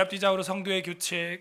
앞뒤좌우로 성도의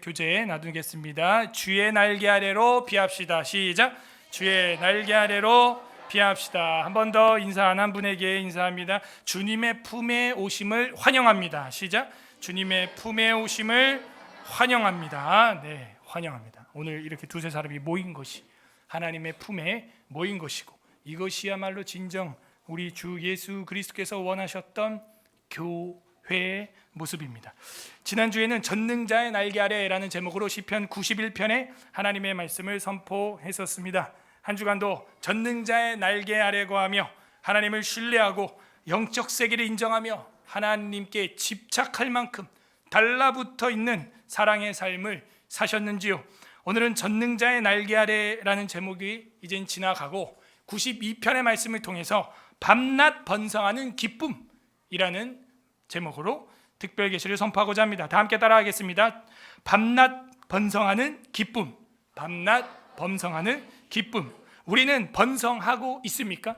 교제에 놔두겠습니다. 주의 날개 아래로 피합시다. 시작. 주의 날개 아래로 피합시다. 한 번 더 인사하는 한 분에게 인사합니다. 주님의 품에 오심을 환영합니다. 시작. 주님의 품에 오심을 환영합니다. 네, 환영합니다. 오늘 이렇게 두세 사람이 모인 것이 하나님의 품에 모인 것이고, 이것이야말로 진정 우리 주 예수 그리스도께서 원하셨던 교회의 모습입니다. 지난주에는 전능자의 날개 아래라는 제목으로 시편 91편에 하나님의 말씀을 선포했었습니다. 한 주간도 전능자의 날개 아래 거하며 하나님을 신뢰하고 영적 세계를 인정하며 하나님께 집착할 만큼 달라붙어 있는 사랑의 삶을 사셨는지요? 오늘은 전능자의 날개 아래라는 제목이 이젠 지나가고 92편의 말씀을 통해서 밤낮 번성하는 기쁨이라는 제목으로 특별 계시를 선포하고자 합니다. 다 함께 따라하겠습니다. 밤낮 번성하는 기쁨. 밤낮 번성하는 기쁨. 우리는 번성하고 있습니까?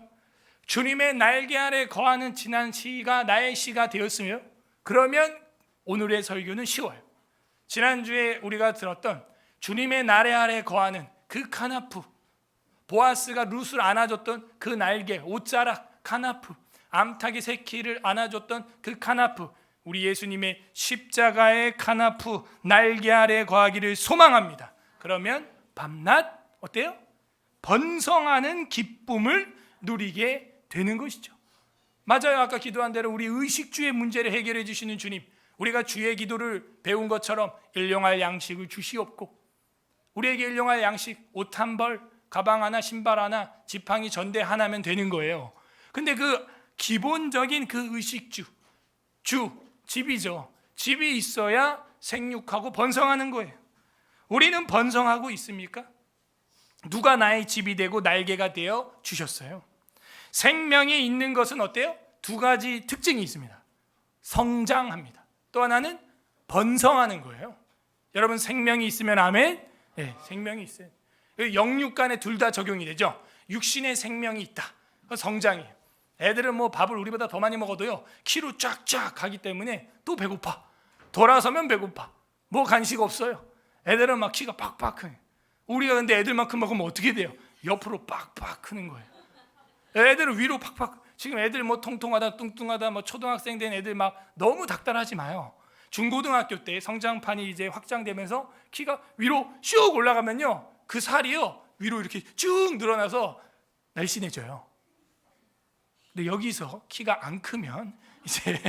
주님의 날개 아래 거하는 지난 시가 나의 시가 되었으며, 그러면 오늘의 설교는 쉬워요. 지난주에 우리가 들었던 주님의 날개 아래 거하는 그 카나프, 보아스가 룻을 안아줬던 그 날개, 옷자락 카나프, 암탉의 새끼를 안아줬던 그 카나프, 우리 예수님의 십자가의 카나프 날개 아래 거하기를 소망합니다. 그러면 밤낮 어때요? 번성하는 기쁨을 누리게 되는 것이죠. 맞아요. 아까 기도한 대로 우리 의식주의 문제를 해결해 주시는 주님, 우리가 주의 기도를 배운 것처럼 일용할 양식을 주시옵고, 우리에게 일용할 양식, 옷 한 벌, 가방 하나, 신발 하나, 지팡이 전대 하나면 되는 거예요. 근데 그 기본적인 그 의식주, 집이죠. 집이 있어야 생육하고 번성하는 거예요. 우리는 번성하고 있습니까? 누가 나의 집이 되고 날개가 되어 주셨어요. 생명이 있는 것은 어때요? 두 가지 특징이 있습니다. 성장합니다. 또 하나는 번성하는 거예요. 여러분, 생명이 있으면 아멘? 네, 생명이 있어요. 영육 간에 둘 다 적용이 되죠. 육신의 생명이 있다. 성장이에요. 애들은 뭐 밥을 우리보다 더 많이 먹어도요, 키로 쫙쫙 가기 때문에 또 배고파. 돌아서면 배고파. 뭐 간식 없어요. 애들은 막 키가 빡빡 크네. 우리가 근데 애들만큼 먹으면 어떻게 돼요? 옆으로 빡빡 크는 거예요. 애들은 위로 팍팍. 지금 애들 뭐 통통하다 뚱뚱하다 뭐 초등학생 된 애들 막 너무 닥달하지 마요. 중고등학교 때 성장판이 이제 확장되면서 키가 위로 슉 올라가면요, 그 살이요 위로 이렇게 쭉 늘어나서 날씬해져요. 근데 여기서 키가 안 크면 이제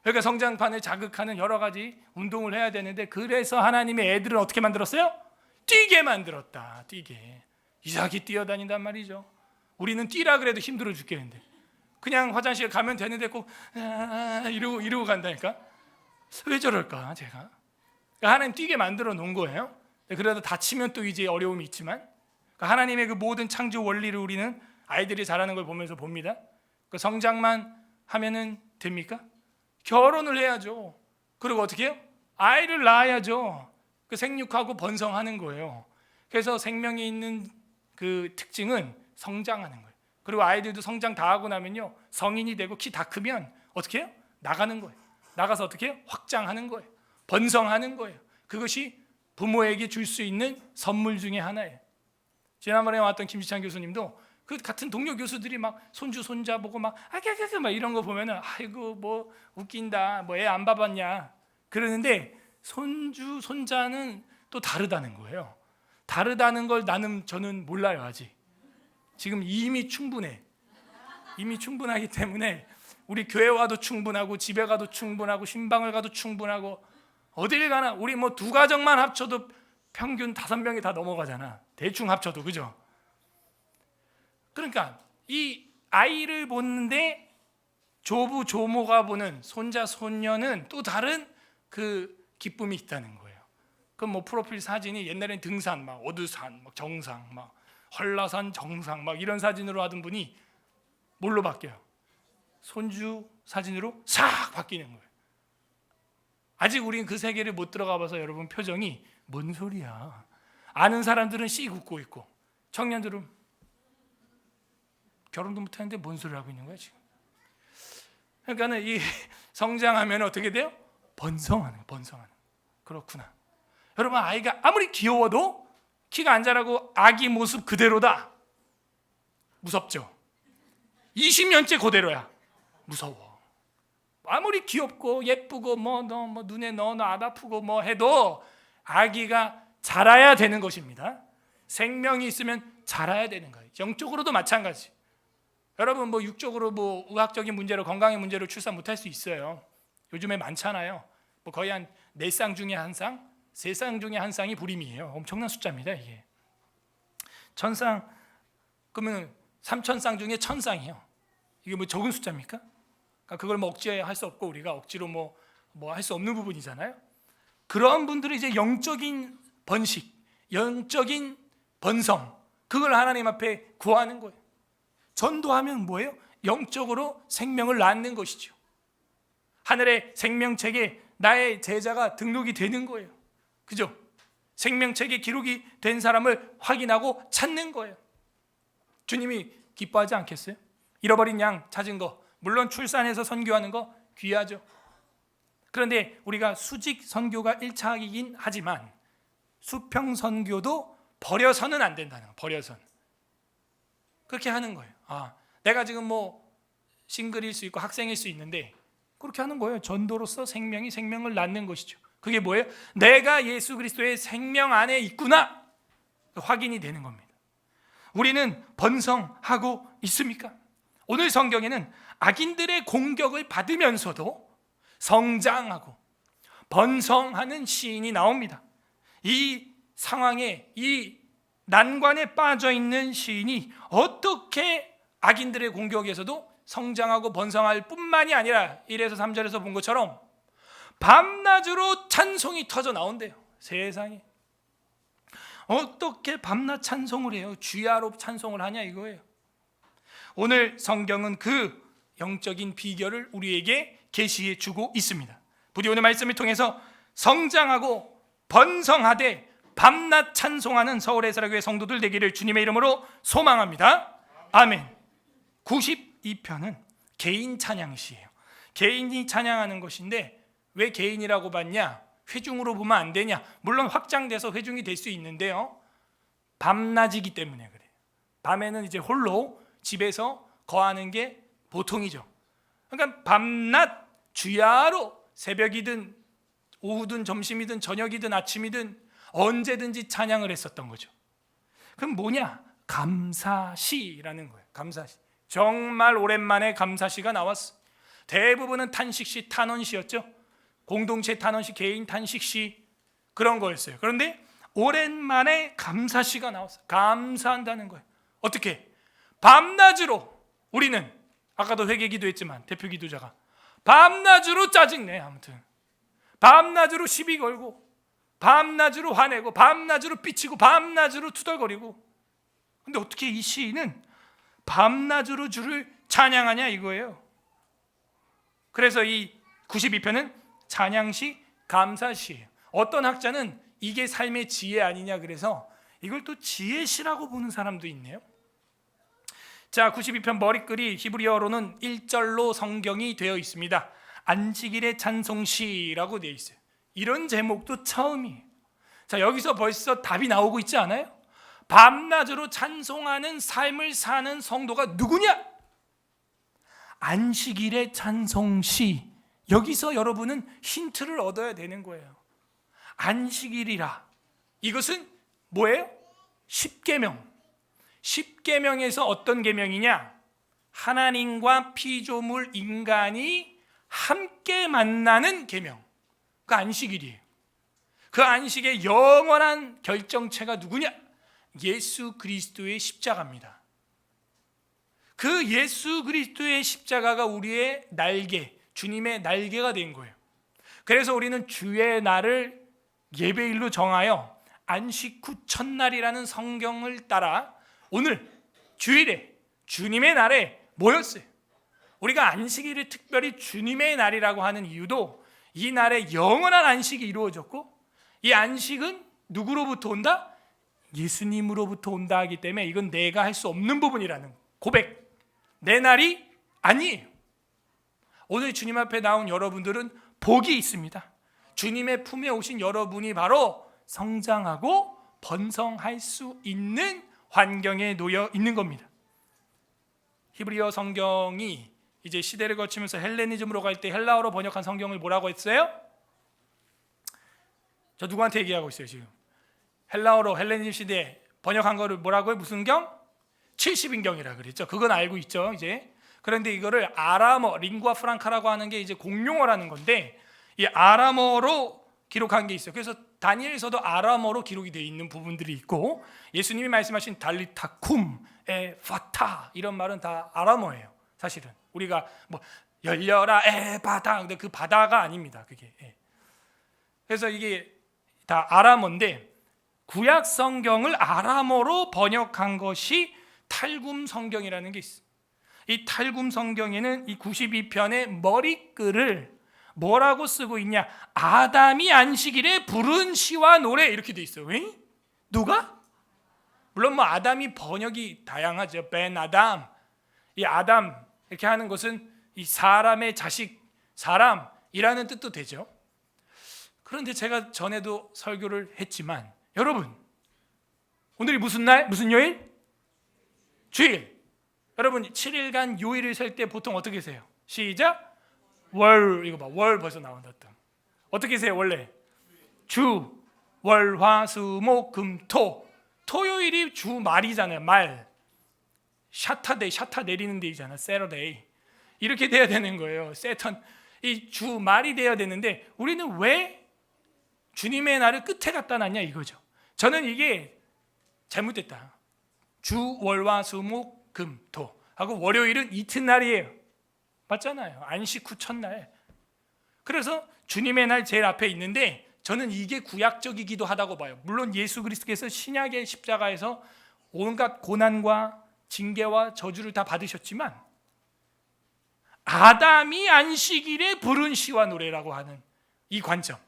그러니까 성장판을 자극하는 여러 가지 운동을 해야 되는데, 그래서 하나님의 애들은 어떻게 만들었어요? 뛰게 만들었다. 뛰게. 이상하게 뛰어다닌단 말이죠. 우리는 뛰라 그래도 힘들어 죽겠는데 그냥 화장실 가면 되는데 꼭 이러고 간다니까. 왜 저럴까 제가? 그러니까 하나님 뛰게 만들어 놓은 거예요. 그래도 다치면 또 이제 어려움이 있지만, 그러니까 하나님의 그 모든 창조 원리를 우리는 아이들이 자라는 걸 보면서 봅니다. 그 성장만 하면은 됩니까? 결혼을 해야죠. 그리고 어떻게 해요? 아이를 낳아야죠. 그 생육하고 번성하는 거예요. 그래서 생명이 있는 그 특징은 성장하는 거예요. 그리고 아이들도 성장 다 하고 나면요, 성인이 되고 키 다 크면 어떻게 해요? 나가는 거예요. 나가서 어떻게 해요? 확장하는 거예요. 번성하는 거예요. 그것이 부모에게 줄 수 있는 선물 중에 하나예요. 지난번에 왔던 김지찬 교수님도 그 같은 동료 교수들이 막 손주 손자 보고 막 이런 거 보면은 아이고 뭐 웃긴다, 뭐 애 안 봐봤냐 그러는데, 손주 손자는 또 다르다는 거예요. 다르다는 걸 저는 몰라요. 아직. 지금 이미 충분해. 이미 충분하기 때문에 우리 교회 와도 충분하고, 집에 가도 충분하고, 신방을 가도 충분하고, 어딜 가나 우리 뭐 두 가정만 합쳐도 평균 5명이 다 넘어가잖아. 대충 합쳐도. 그죠? 그러니까 이 아이를 보는데 조부 조모가 보는 손자 손녀는 또 다른 그 기쁨이 있다는 거예요. 그럼 뭐 프로필 사진이 옛날엔 등산, 막 오두산, 막 정상, 막 한라산 정상, 막 이런 사진으로 하던 분이 뭘로 바뀌어요? 손주 사진으로 싹 바뀌는 거예요. 아직 우리는 그 세계를 못 들어가 봐서 여러분 표정이 뭔 소리야. 아는 사람들은 씩 웃고 있고, 청년들은 결혼도 못하는데 뭔 소리를 하고 있는 거야 지금. 그러니까는 이 성장하면 어떻게 돼요? 번성하는. 그렇구나. 여러분, 아이가 아무리 귀여워도 키가 안 자라고 아기 모습 그대로다. 무섭죠? 20년째 그대로야. 무서워. 아무리 귀엽고 예쁘고 너 눈에 넣어 안 아프고 뭐 해도 아기가 자라야 되는 것입니다. 생명이 있으면 자라야 되는 거예요. 영적으로도 마찬가지. 여러분, 뭐 육적으로 뭐 의학적인 문제로, 건강의 문제로 출산 못할 수 있어요. 요즘에 많잖아요. 뭐 거의 한 4쌍 중에 한 쌍, 3쌍 중에 한 쌍이 불임이에요. 엄청난 숫자입니다, 이게. 1000쌍, 그러면 3000쌍 중에 1000쌍이에요. 이게 뭐 적은 숫자입니까? 그러니까 그걸 뭐 억제할 수 없고 우리가 억지로 뭐 할 수 없는 부분이잖아요. 그런 분들은 이제 영적인 번식, 영적인 번성, 그걸 하나님 앞에 구하는 거예요. 전도하면 뭐예요? 영적으로 생명을 낳는 것이죠. 하늘의 생명책에 나의 제자가 등록이 되는 거예요. 그죠? 생명책에 기록이 된 사람을 확인하고 찾는 거예요. 주님이 기뻐하지 않겠어요? 잃어버린 양 찾은 거, 물론 출산해서 선교하는 거 귀하죠. 그런데 우리가 수직 선교가 1차이긴 하지만 수평 선교도 버려서는 안 된다는 거예요. 버려서는. 그렇게 하는 거예요. 내가 지금 뭐 싱글일 수 있고 학생일 수 있는데 그렇게 하는 거예요. 전도로서 생명을 낳는 것이죠. 그게 뭐예요? 내가 예수 그리스도의 생명 안에 있구나, 확인이 되는 겁니다. 우리는 번성하고 있습니까? 오늘 성경에는 악인들의 공격을 받으면서도 성장하고 번성하는 시인이 나옵니다. 이 상황에, 이 난관에 빠져 있는 시인이 어떻게 악인들의 공격에서도 성장하고 번성할 뿐만이 아니라 1에서 3절에서 본 것처럼 밤낮으로 찬송이 터져 나온대요. 세상에, 어떻게 밤낮 찬송을 해요? 주야로 찬송을 하냐 이거예요. 오늘 성경은 그 영적인 비결을 우리에게 계시해 주고 있습니다. 부디 오늘 말씀을 통해서 성장하고 번성하되 밤낮 찬송하는 서울의 사랑교회 성도들 되기를 주님의 이름으로 소망합니다. 아멘. 92편은 개인 찬양시예요. 개인이 찬양하는 것인데 왜 개인이라고 봤냐? 회중으로 보면 안 되냐? 물론 확장돼서 회중이 될 수 있는데요, 밤낮이기 때문에 그래요. 밤에는 이제 홀로 집에서 거하는 게 보통이죠. 그러니까 밤낮 주야로 새벽이든 오후든 점심이든 저녁이든 아침이든 언제든지 찬양을 했었던 거죠. 그럼 뭐냐? 감사시라는 거예요. 감사시. 정말 오랜만에 감사시가 나왔어. 대부분은 탄식시, 탄원시였죠. 공동체 탄원시, 개인 탄식시, 그런 거였어요. 그런데 오랜만에 감사시가 나왔어. 감사한다는 거예요. 어떻게? 밤낮으로. 우리는 아까도 회개기도 했지만 대표 기도자가 밤낮으로 짜증내. 아무튼 밤낮으로 시비 걸고 밤낮으로 화내고 밤낮으로 삐치고 밤낮으로 투덜거리고. 근데 어떻게 이 시인은 밤낮으로 주를 찬양하냐 이거예요. 그래서 이 92편은 찬양시, 감사시예요. 어떤 학자는 이게 삶의 지혜 아니냐 그래서 이걸 또 지혜시라고 보는 사람도 있네요. 자, 92편 머리글이 히브리어로는 1절로 성경이 되어 있습니다. 안식일의 찬송시라고 되어 있어요. 이런 제목도 처음이에요. 자, 여기서 벌써 답이 나오고 있지 않아요? 밤낮으로 찬송하는 삶을 사는 성도가 누구냐? 안식일의 찬송시. 여기서 여러분은 힌트를 얻어야 되는 거예요. 안식일이라. 이것은 뭐예요? 10계명. 10계명에서 어떤 계명이냐? 하나님과 피조물 인간이 함께 만나는 계명. 그 안식일이에요. 그 안식의 영원한 결정체가 누구냐? 예수 그리스도의 십자가입니다. 그 예수 그리스도의 십자가가 우리의 날개, 주님의 날개가 된 거예요. 그래서 우리는 주의 날을 예배일로 정하여 안식 후 첫날이라는 성경을 따라 오늘 주일에 주님의 날에 모였어요. 우리가 안식일을 특별히 주님의 날이라고 하는 이유도 이 날에 영원한 안식이 이루어졌고, 이 안식은 누구로부터 온다? 예수님으로부터 온다 하기 때문에 이건 내가 할 수 없는 부분이라는 고백. 내 날이 아니에요. 오늘 주님 앞에 나온 여러분들은 복이 있습니다. 주님의 품에 오신 여러분이 바로 성장하고 번성할 수 있는 환경에 놓여 있는 겁니다. 히브리어 성경이 이제 시대를 거치면서 헬레니즘으로 갈 때 헬라어로 번역한 성경을 뭐라고 했어요? 저 누구한테 얘기하고 있어요 지금? 헬라어로 헬레니즘 시대 번역한 거를 뭐라고요? 무슨 경? 70인경이라 그랬죠. 그건 알고 있죠 이제. 그런데 이거를 아람어, 링구아 프랑카라고 하는 게 이제 공용어라는 건데 이 아람어로 기록한 게 있어요. 그래서 다니엘서도 아람어로 기록이 되어 있는 부분들이 있고, 예수님이 말씀하신 달리타쿰, 에파타 이런 말은 다 아람어예요. 사실은 우리가 뭐 열려라 에바다, 근데 그 바다가 아닙니다. 그게. 그래서 이게 다 아람어인데 구약 성경을 아람어로 번역한 것이 탈굼 성경이라는 게 있어요. 이 탈굼 성경에는 이 92편의 머리글을 뭐라고 쓰고 있냐? 아담이 안식일에 부른 시와 노래 이렇게 돼 있어요. 왜? 누가? 물론 뭐 아담이 번역이 다양하죠. 벤 아담, 이 아담 이렇게 하는 것은 이 사람의 자식, 사람이라는 뜻도 되죠. 그런데 제가 전에도 설교를 했지만 여러분, 오늘이 무슨 날? 무슨 요일? 주일. 여러분 7일간 요일을 셀 때 보통 어떻게 세요? 시작. 월, 이거 봐, 월 벌써 나온다. 어떻게 세요 원래? 주, 월, 화, 수, 목, 금, 토. 토요일이 주 말이잖아요. 말. 샤타데이, 샤타 내리는 데이잖아. 세러데이. 이렇게 돼야 되는 거예요. 세턴. 이 주 말이 돼야 되는데 우리는 왜 주님의 날을 끝에 갖다 놨냐 이거죠. 저는 이게 잘못됐다. 주, 월, 화, 수, 목, 금, 토 하고 월요일은 이튿날이에요. 맞잖아요. 안식 후 첫날. 그래서 주님의 날 제일 앞에 있는데 저는 이게 구약적이기도 하다고 봐요. 물론 예수 그리스도께서 신약의 십자가에서 온갖 고난과 징계와 저주를 다 받으셨지만 아담이 안식일에 부른 시와 노래라고 하는 이 관점,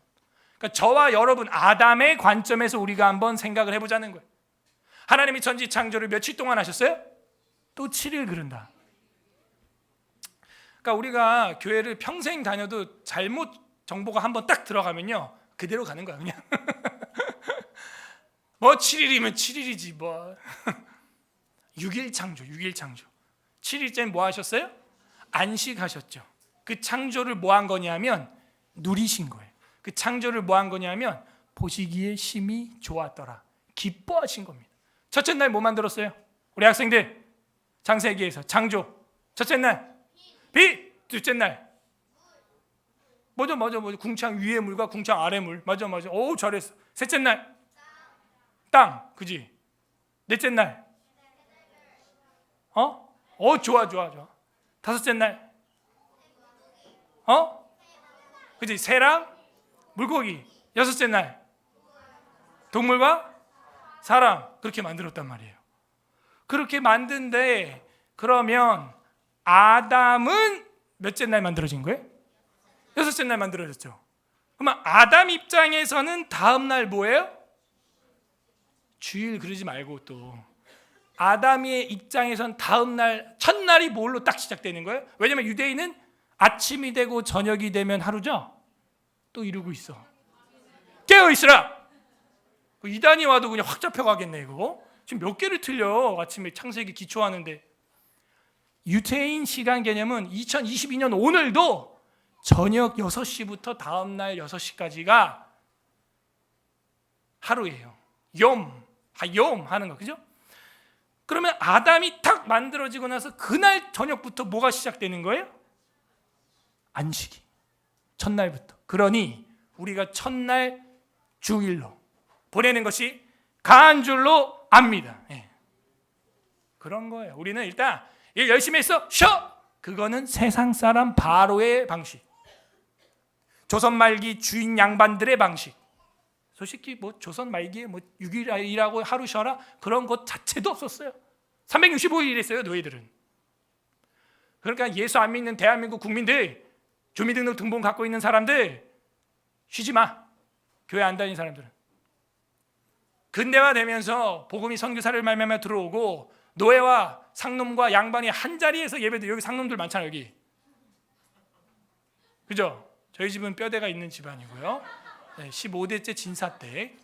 그러니까 저와 여러분 아담의 관점에서 우리가 한번 생각을 해보자는 거예요. 하나님이 천지 창조를 며칠 동안 하셨어요? 또 7일 그른다. 그러니까 우리가 교회를 평생 다녀도 잘못 정보가 한번 딱 들어가면요 그대로 가는 거야 그냥. 뭐 7일이면 7일이지 뭐. 6일 창조, 6일 창조. 7일째는 뭐 하셨어요? 안식하셨죠. 그 창조를 뭐 한 거냐면 누리신 거예요. 그 창조를 뭐 한 거냐면 보시기에 심히 좋았더라. 기뻐하신 겁니다. 첫째 날 뭐 만들었어요? 우리 학생들 창세기에서 창조. 첫째 날 빛, 둘째 날 맞아 궁창 위의 물과 궁창 아래 물. 맞아 오 잘했어. 셋째 날 땅, 그지? 넷째 날 좋아. 다섯째 날 그지? 새랑 물고기. 여섯째 날 동물과 사람. 그렇게 만들었단 말이에요. 그렇게 만든데 그러면 아담은 몇째 날 만들어진 거예요? 여섯째 날 만들어졌죠. 그러면 아담 입장에서는 다음 날 뭐예요? 주일 그러지 말고 또 아담의 입장에선 다음 날 첫날이 뭘로 딱 시작되는 거예요? 왜냐면 유대인은 아침이 되고 저녁이 되면 하루죠. 또 이러고 있어. 깨어 있으라. 이단이 와도 그냥 확 잡혀가겠네 이거. 지금 몇 개를 틀려. 아침에 창세기 기초하는데. 유대인 시간 개념은 2022년 오늘도 저녁 6시부터 다음 날 6시까지가 하루예요. 욤 하는 거, 그죠? 그러면 아담이 딱 만들어지고 나서 그날 저녁부터 뭐가 시작되는 거예요? 안식이. 첫날부터. 그러니 우리가 첫날 주일로 보내는 것이 가한 줄로 압니다. 그런 거예요. 우리는 일단 일 열심히 했어, 쉬어. 그거는 세상 사람 바로의 방식. 조선 말기 주인 양반들의 방식. 솔직히 뭐 조선 말기에 뭐 6일 일하고 하루 쉬어라 그런 것 자체도 없었어요. 365일 일했어요 노예들은. 그러니까 예수 안 믿는 대한민국 국민들, 주민등록 등본 갖고 있는 사람들 쉬지 마. 교회 안 다니는 사람들은. 근대화 되면서 복음이 선교사를 말미암아 들어오고 노예와 상놈과 양반이 한 자리에서 예배드. 여기 상놈들 많잖아요 여기. 그죠? 저희 집은 뼈대가 있는 집안이고요. 네, 15대째 진사댁.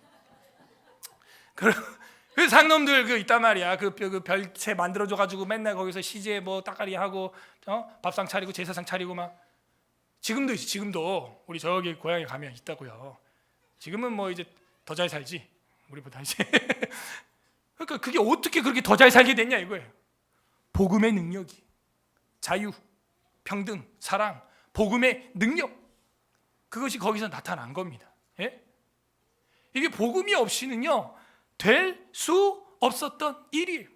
그 상놈들 그 있단 말이야. 그 별채 만들어줘 가지고 맨날 거기서 시제 뭐 따까리 하고 밥상 차리고 제사상 차리고 막. 지금도 있어. 지금도 우리 저기 고향에 가면 있다고요. 지금은 뭐 이제 더 잘 살지 우리보다 이제. 그러니까 그게 어떻게 그렇게 더 잘 살게 됐냐 이거예요. 복음의 능력이, 자유, 평등, 사랑, 복음의 능력, 그것이 거기서 나타난 겁니다. 예? 이게 복음이 없이는요 될 수 없었던 일이에요.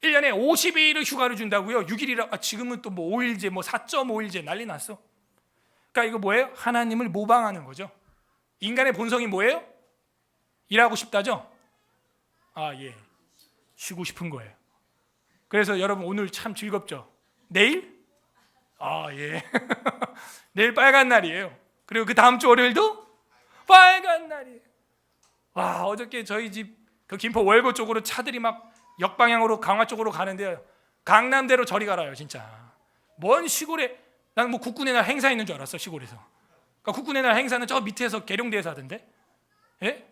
1년에 52일을 휴가를 준다고요. 6일이라 지금은 또 뭐 5일제 뭐 4.5일제 난리 났어. 그러니까 이거 뭐예요? 하나님을 모방하는 거죠. 인간의 본성이 뭐예요? 일하고 싶다죠? 아, 예. 쉬고 싶은 거예요. 그래서 여러분 오늘 참 즐겁죠? 내일? 아, 예. 내일 빨간 날이에요. 그리고 그 다음 주 월요일도 빨간 날이에요. 와, 어저께 저희 집 그 김포 월고 쪽으로 차들이 막 역방향으로 강화 쪽으로 가는데요. 강남대로 저리 가라요, 진짜. 뭔 시골에, 난 뭐 국군의 날 행사 있는 줄 알았어, 시골에서. 그러니까 국군의 날 행사는 저 밑에서 계룡대에서 하던데. 예?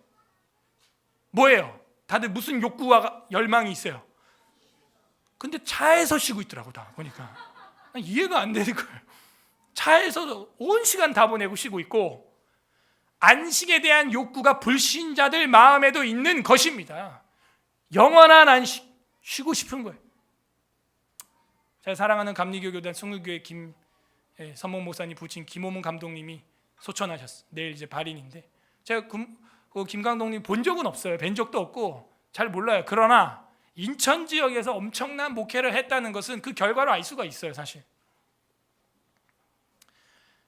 뭐예요? 다들 무슨 욕구와 열망이 있어요. 근데 차에서 쉬고 있더라고, 다 보니까. 이해가 안 되는 거예요. 차에서 온 시간 다 보내고 쉬고 있고, 안식에 대한 욕구가 불신자들 마음에도 있는 것입니다. 영원한 안식, 쉬고 싶은 거예요. 제가 사랑하는 감리교 교단 성유교회 서목 목사님 부친 김호문 감독님이 소천하셨어요. 내일 이제 발인인데, 제가 그 김 감독님 본 적은 없어요. 뵌 적도 없고 잘 몰라요. 그러나 인천 지역에서 엄청난 목회를 했다는 것은 그 결과로 알 수가 있어요, 사실.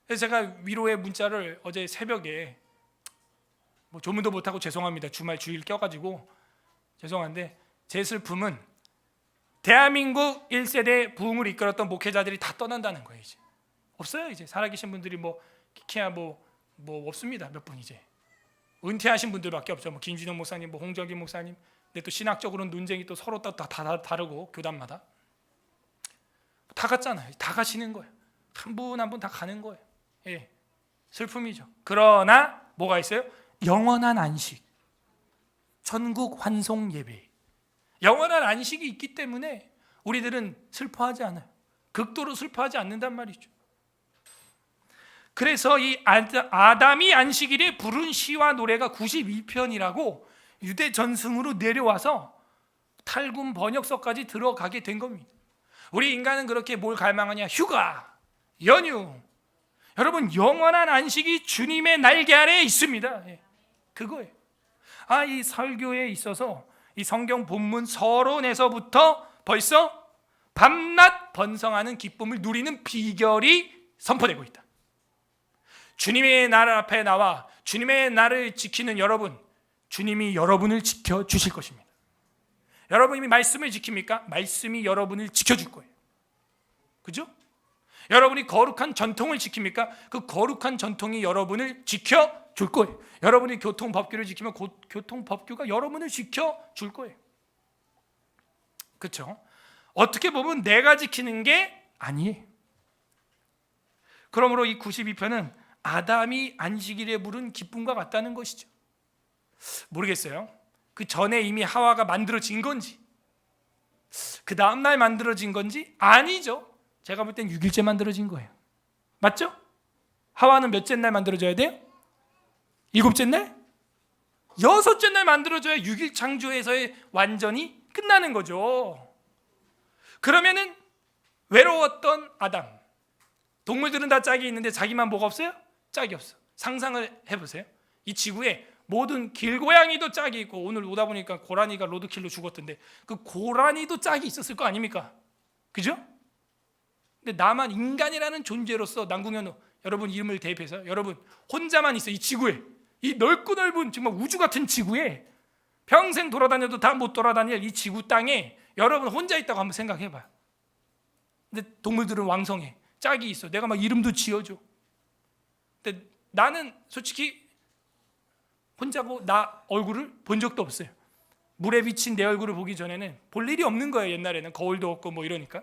그래서 제가 위로의 문자를 어제 새벽에 뭐 조문도 못하고 죄송합니다. 주일 껴가지고 죄송한데, 제 슬픔은 대한민국 1세대 부흥을 이끌었던 목회자들이 다 떠난다는 거예요. 이제 없어요. 이제 살아계신 분들이 뭐 키키야 뭐 없습니다. 몇 분 이제 은퇴하신 분들밖에 없죠. 뭐 김진영 목사님, 뭐 홍정기 목사님. 근데 또 신학적으로는 논쟁이 또 서로 다 다르고 교단마다 다 갔잖아요. 다 가시는 거예요. 한 분 한 분 다 가는 거예요. 예, 슬픔이죠. 그러나 뭐가 있어요? 영원한 안식, 천국 환송 예배, 영원한 안식이 있기 때문에 우리들은 슬퍼하지 않아요. 극도로 슬퍼하지 않는단 말이죠. 그래서 이 아담이 안식일에 부른 시와 노래가 92편이라고 유대 전승으로 내려와서 탈군 번역서까지 들어가게 된 겁니다. 우리 인간은 그렇게 뭘 갈망하냐? 휴가, 연휴. 여러분, 영원한 안식이 주님의 날개 아래에 있습니다. 그거예요. 이 설교에 있어서 이 성경 본문 서론에서부터 벌써 밤낮 번성하는 기쁨을 누리는 비결이 선포되고 있다. 주님의 날 앞에 나와 주님의 날을 지키는 여러분, 주님이 여러분을 지켜주실 것입니다. 여러분이 말씀을 지킵니까? 말씀이 여러분을 지켜줄 거예요. 그죠? 여러분이 거룩한 전통을 지킵니까? 그 거룩한 전통이 여러분을 지켜줄 거예요. 여러분이 교통법규를 지키면 교통법규가 여러분을 지켜줄 거예요. 그렇죠? 어떻게 보면 내가 지키는 게 아니에요. 그러므로 이 92편은 아담이 안식일에 부른 기쁨과 같다는 것이죠. 모르겠어요. 그 전에 이미 하와가 만들어진 건지, 그 다음날 만들어진 건지. 아니죠. 제가 볼 땐 6일째 만들어진 거예요. 맞죠? 하와는 몇째 날 만들어져야 돼요? 7째 날? 6째 날 만들어져야 6일 창조에서의 완전히 끝나는 거죠. 그러면은 외로웠던 아담, 동물들은 다 짝이 있는데 자기만 뭐가 없어요? 짝이 없어. 상상을 해보세요. 이 지구에 모든 길고양이도 짝이 있고, 오늘 오다 보니까 고라니가 로드킬로 죽었던데 그 고라니도 짝이 있었을 거 아닙니까? 그죠? 근데 나만 인간이라는 존재로서 남궁현우 여러분 이름을 대입해서 여러분 혼자만 있어. 이 지구에, 이 넓고 넓은 정말 우주 같은 지구에 평생 돌아다녀도 다 못 돌아다닐 이 지구 땅에 여러분 혼자 있다고 한번 생각해봐요. 근데 동물들은 왕성해. 짝이 있어. 내가 막 이름도 지어줘. 근데 나는 솔직히 혼자고 나 얼굴을 본 적도 없어요. 물에 비친 내 얼굴을 보기 전에는 볼 일이 없는 거예요. 옛날에는 거울도 없고 뭐 이러니까.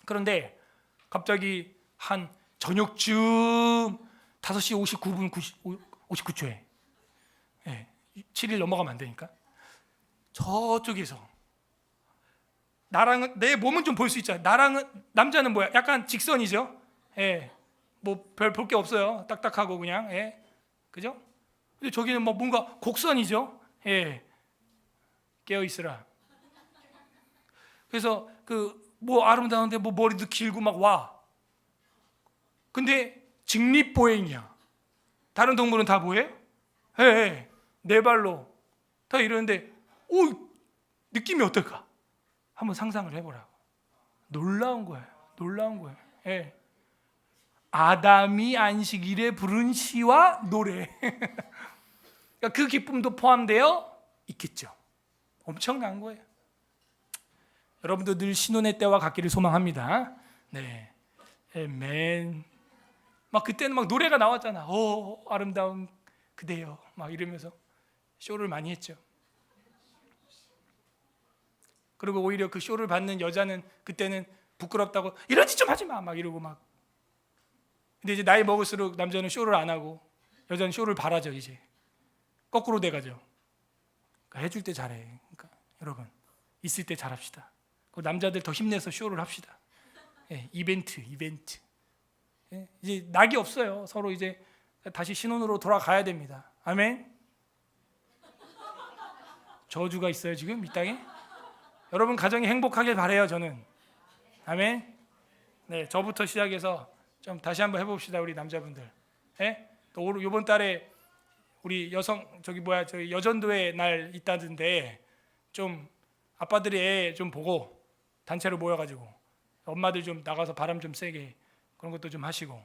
그런데 갑자기 한 저녁쯤 5시 59분 59초에 7일 넘어가면 안 되니까 저쪽에서 나랑은 내 몸은 좀 볼 수 있잖아. 나랑은 남자는 뭐야? 약간 직선이죠. 뭐 별 볼 게 없어요. 딱딱하고 그냥 그죠? 근데 저기는 뭐 뭔가 곡선이죠. 깨어 있으라. 그래서 그 뭐 아름다운데 뭐 머리도 길고 막 와. 근데 직립보행이야. 다른 동물은 다 뭐예요? 네 발로 다 이러는데 느낌이 어떨까? 한번 상상을 해보라고. 놀라운 거예요. 놀라운 거예요. 아담이 안식일에 부른 시와 노래. 그러니까 그 기쁨도 포함되어 있겠죠. 엄청난 거예요. 여러분도 늘 신혼의 때와 같기를 소망합니다. 네, 아멘. 막 그때는 막 노래가 나왔잖아. 아름다운 그대여 막 이러면서 쇼를 많이 했죠. 그리고 오히려 그 쇼를 받는 여자는 그때는 부끄럽다고 이런 짓 좀 하지 마 막 이러고 막. 근데 이제 나이 먹을수록 남자는 쇼를 안 하고 여자는 쇼를 바라죠. 이제 거꾸로 돼가죠. 그러니까 해줄 때 잘해. 그러니까 여러분 있을 때 잘합시다. 남자들 더 힘내서 쇼를 합시다. 이벤트. 이제 낙이 없어요. 서로 이제 다시 신혼으로 돌아가야 됩니다. 아멘. 저주가 있어요 지금 이 땅에. 여러분 가정이 행복하길 바래요 저는. 아멘. 네, 저부터 시작해서 좀 다시 한번 해봅시다 우리 남자분들. 또 이번 달에 우리 저희 여전도의 날 있다던데 좀 아빠들이 애 좀 보고 단체로 모여가지고 엄마들 좀 나가서 바람 좀 세게 그런 것도 좀 하시고.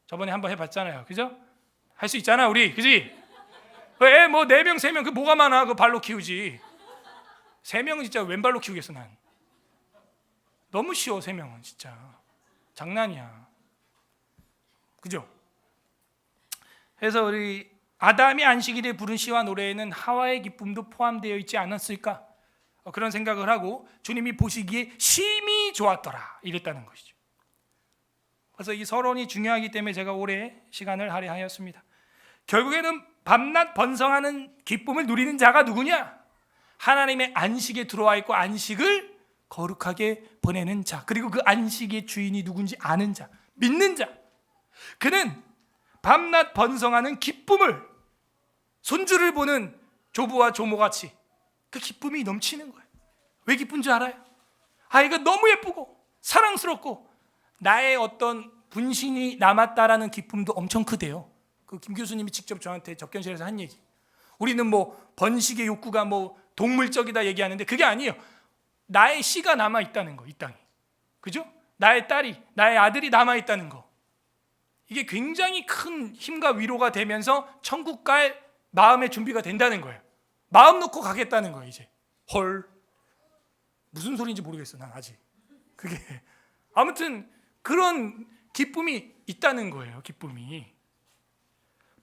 저번에 한번 해봤잖아요, 그죠? 할 수 있잖아 우리, 그지? 애 뭐 4명 3명 그 뭐가 많아? 그 발로 키우지. 3명은 진짜 왼발로 키우겠어 난. 너무 쉬워 3명은 진짜 장난이야, 그죠? 그래서 우리 아담이 안식일에 부른 시와 노래에는 하와의 기쁨도 포함되어 있지 않았을까? 그런 생각을 하고 주님이 보시기에 심히 좋았더라 이랬다는 것이죠. 그래서 이 서론이 중요하기 때문에 제가 올해 시간을 할애하였습니다. 결국에는 밤낮 번성하는 기쁨을 누리는 자가 누구냐? 하나님의 안식에 들어와 있고 안식을 거룩하게 보내는 자, 그리고 그 안식의 주인이 누군지 아는 자, 믿는 자. 그는 밤낮 번성하는 기쁨을 손주를 보는 조부와 조모같이 그 기쁨이 넘치는 거예요. 왜 기쁜 줄 알아요? 아이가 너무 예쁘고 사랑스럽고 나의 어떤 분신이 남았다라는 기쁨도 엄청 크대요. 그 김 교수님이 직접 저한테 접견실에서 한 얘기. 우리는 뭐 번식의 욕구가 뭐 동물적이다 얘기하는데 그게 아니에요. 나의 씨가 남아 있다는 거, 이 땅에. 그죠? 나의 딸이, 나의 아들이 남아 있다는 거. 이게 굉장히 큰 힘과 위로가 되면서 천국 갈 마음의 준비가 된다는 거예요. 마음 놓고 가겠다는 거예요, 이제. 헐. 무슨 소리인지 모르겠어, 난 아직. 그게. 아무튼 그런 기쁨이 있다는 거예요, 기쁨이.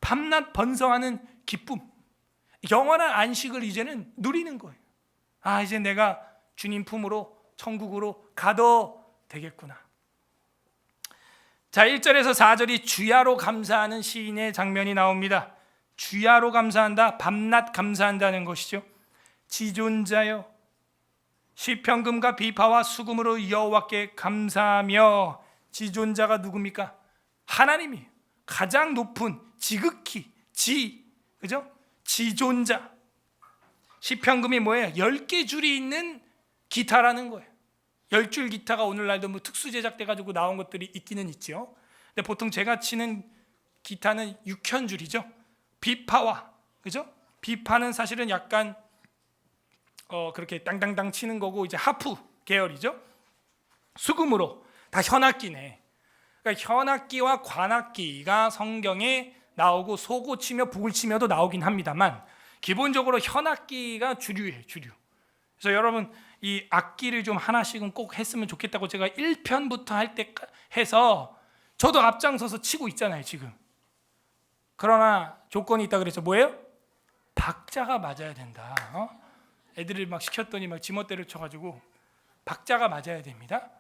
밤낮 번성하는 기쁨. 영원한 안식을 이제는 누리는 거예요. 이제 내가 주님 품으로 천국으로 가도 되겠구나. 자, 1절에서 4절이 주야로 감사하는 시인의 장면이 나옵니다. 주야로 감사한다, 밤낮 감사한다는 것이죠. 지존자여 시편금과 비파와 수금으로 여호와께 감사하며. 지존자가 누굽니까? 하나님이 가장 높은 지극히 그죠? 지존자. 시편금이 뭐예요? 10개 줄이 있는 기타라는 거예요. 10줄 기타가 오늘날도 뭐 특수 제작돼 가지고 나온 것들이 있기는 있죠. 근데 보통 제가 치는 기타는 6현줄이죠. 비파와, 그죠? 비파는 사실은 약간 그렇게 땅땅땅 치는 거고 이제 하프 계열이죠. 수금으로 다 현악기네. 그러니까 현악기와 관악기가 성경에 나오고 소고 치며 북을 치며도 나오긴 합니다만 기본적으로 현악기가 주류예요, 주류. 그래서 여러분 이 악기를 좀 하나씩은 꼭 했으면 좋겠다고 제가 1편부터 할 때 해서 저도 앞장서서 치고 있잖아요 지금. 그러나 조건이 있다 그래서 뭐예요? 박자가 맞아야 된다. 애들을 막 시켰더니 막 지멋대로 쳐가지고 박자가 맞아야 됩니다.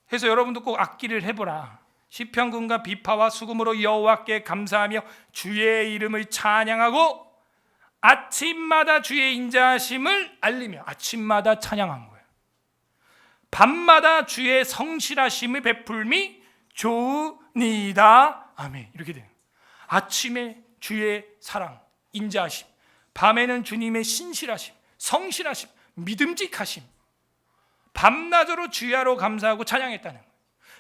그래서 여러분도 꼭 악기를 해보라. 시편군과 비파와 수금으로 여호와께 감사하며 주의 이름을 찬양하고 아침마다 주의 인자하심을 알리며, 아침마다 찬양한 거예요. 밤마다 주의 성실하심을 베풀미 좋으니이다. 아멘. 이렇게 돼요. 아침에 주의 사랑, 인자하심, 밤에는 주님의 신실하심, 성실하심, 믿음직하심, 밤낮으로 주야로 감사하고 찬양했다는 거예요.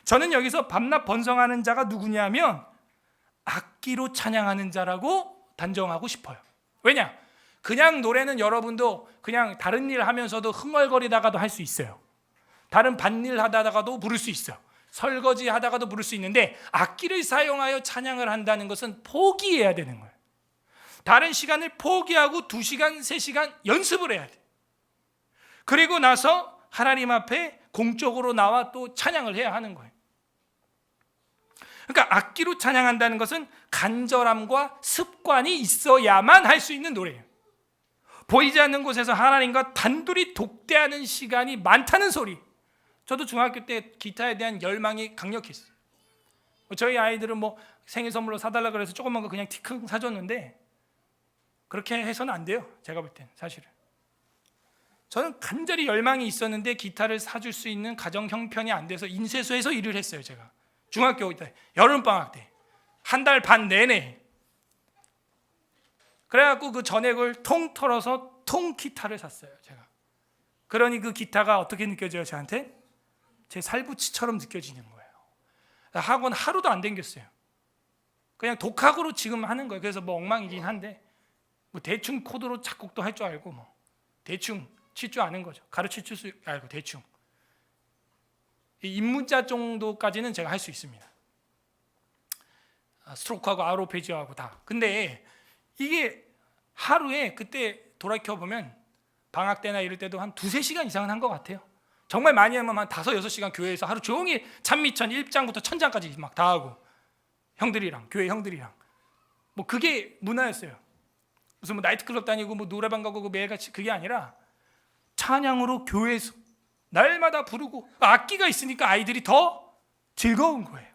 저는 여기서 밤낮 번성하는 자가 누구냐면 악기로 찬양하는 자라고 단정하고 싶어요. 왜냐? 그냥 노래는 여러분도 그냥 다른 일 하면서도 흥얼거리다가도 할 수 있어요. 다른 밭일 하다가도 부를 수 있어요. 설거지 하다가도 부를 수 있는데 악기를 사용하여 찬양을 한다는 것은 포기해야 되는 거예요. 다른 시간을 포기하고 2시간, 3시간 연습을 해야 돼. 그리고 나서 하나님 앞에 공적으로 나와 또 찬양을 해야 하는 거예요. 그러니까 악기로 찬양한다는 것은 간절함과 습관이 있어야만 할 수 있는 노래예요. 보이지 않는 곳에서 하나님과 단둘이 독대하는 시간이 많다는 소리. 저도 중학교 때 기타에 대한 열망이 강력했어요. 저희 아이들은 뭐 생일 선물로 사달라 그래서 조그만 거 그냥 티끌 사줬는데 그렇게 해서는 안 돼요. 제가 볼 땐 사실은. 저는 간절히 열망이 있었는데 기타를 사줄 수 있는 가정 형편이 안 돼서 인쇄소에서 일을 했어요. 제가 중학교 때 여름방학 때 한 달 반 내내. 그래갖고 그 전액을 통 털어서 통기타를 샀어요. 제가. 그러니 그 기타가 어떻게 느껴져요? 저한테 제 살부치처럼 느껴지는 거예요. 학원 하루도 안 댕겼어요. 그냥 독학으로 지금 하는 거예요. 그래서 뭐 엉망이긴 한데 뭐 대충 코드로 작곡도 할 줄 알고 뭐 대충 칠 줄 아는 거죠. 가르칠 줄 알고 대충. 입문자 정도까지는 제가 할 수 있습니다. 스트로크하고 아로페지오하고 다. 근데 이게 하루에 그때 돌이켜보면 방학 때나 이럴 때도 한 2-3시간 이상은 한 것 같아요. 정말 많이 하면 한 5-6시간 교회에서 하루 종일 찬미천 1장부터 1000장까지 막 다 하고 형들이랑, 교회 형들이랑. 뭐 그게 문화였어요. 무슨 뭐 나이트클럽 다니고 뭐 노래방 가고 매일같이 그게 아니라 찬양으로 교회에서 날마다 부르고 악기가 있으니까 아이들이 더 즐거운 거예요.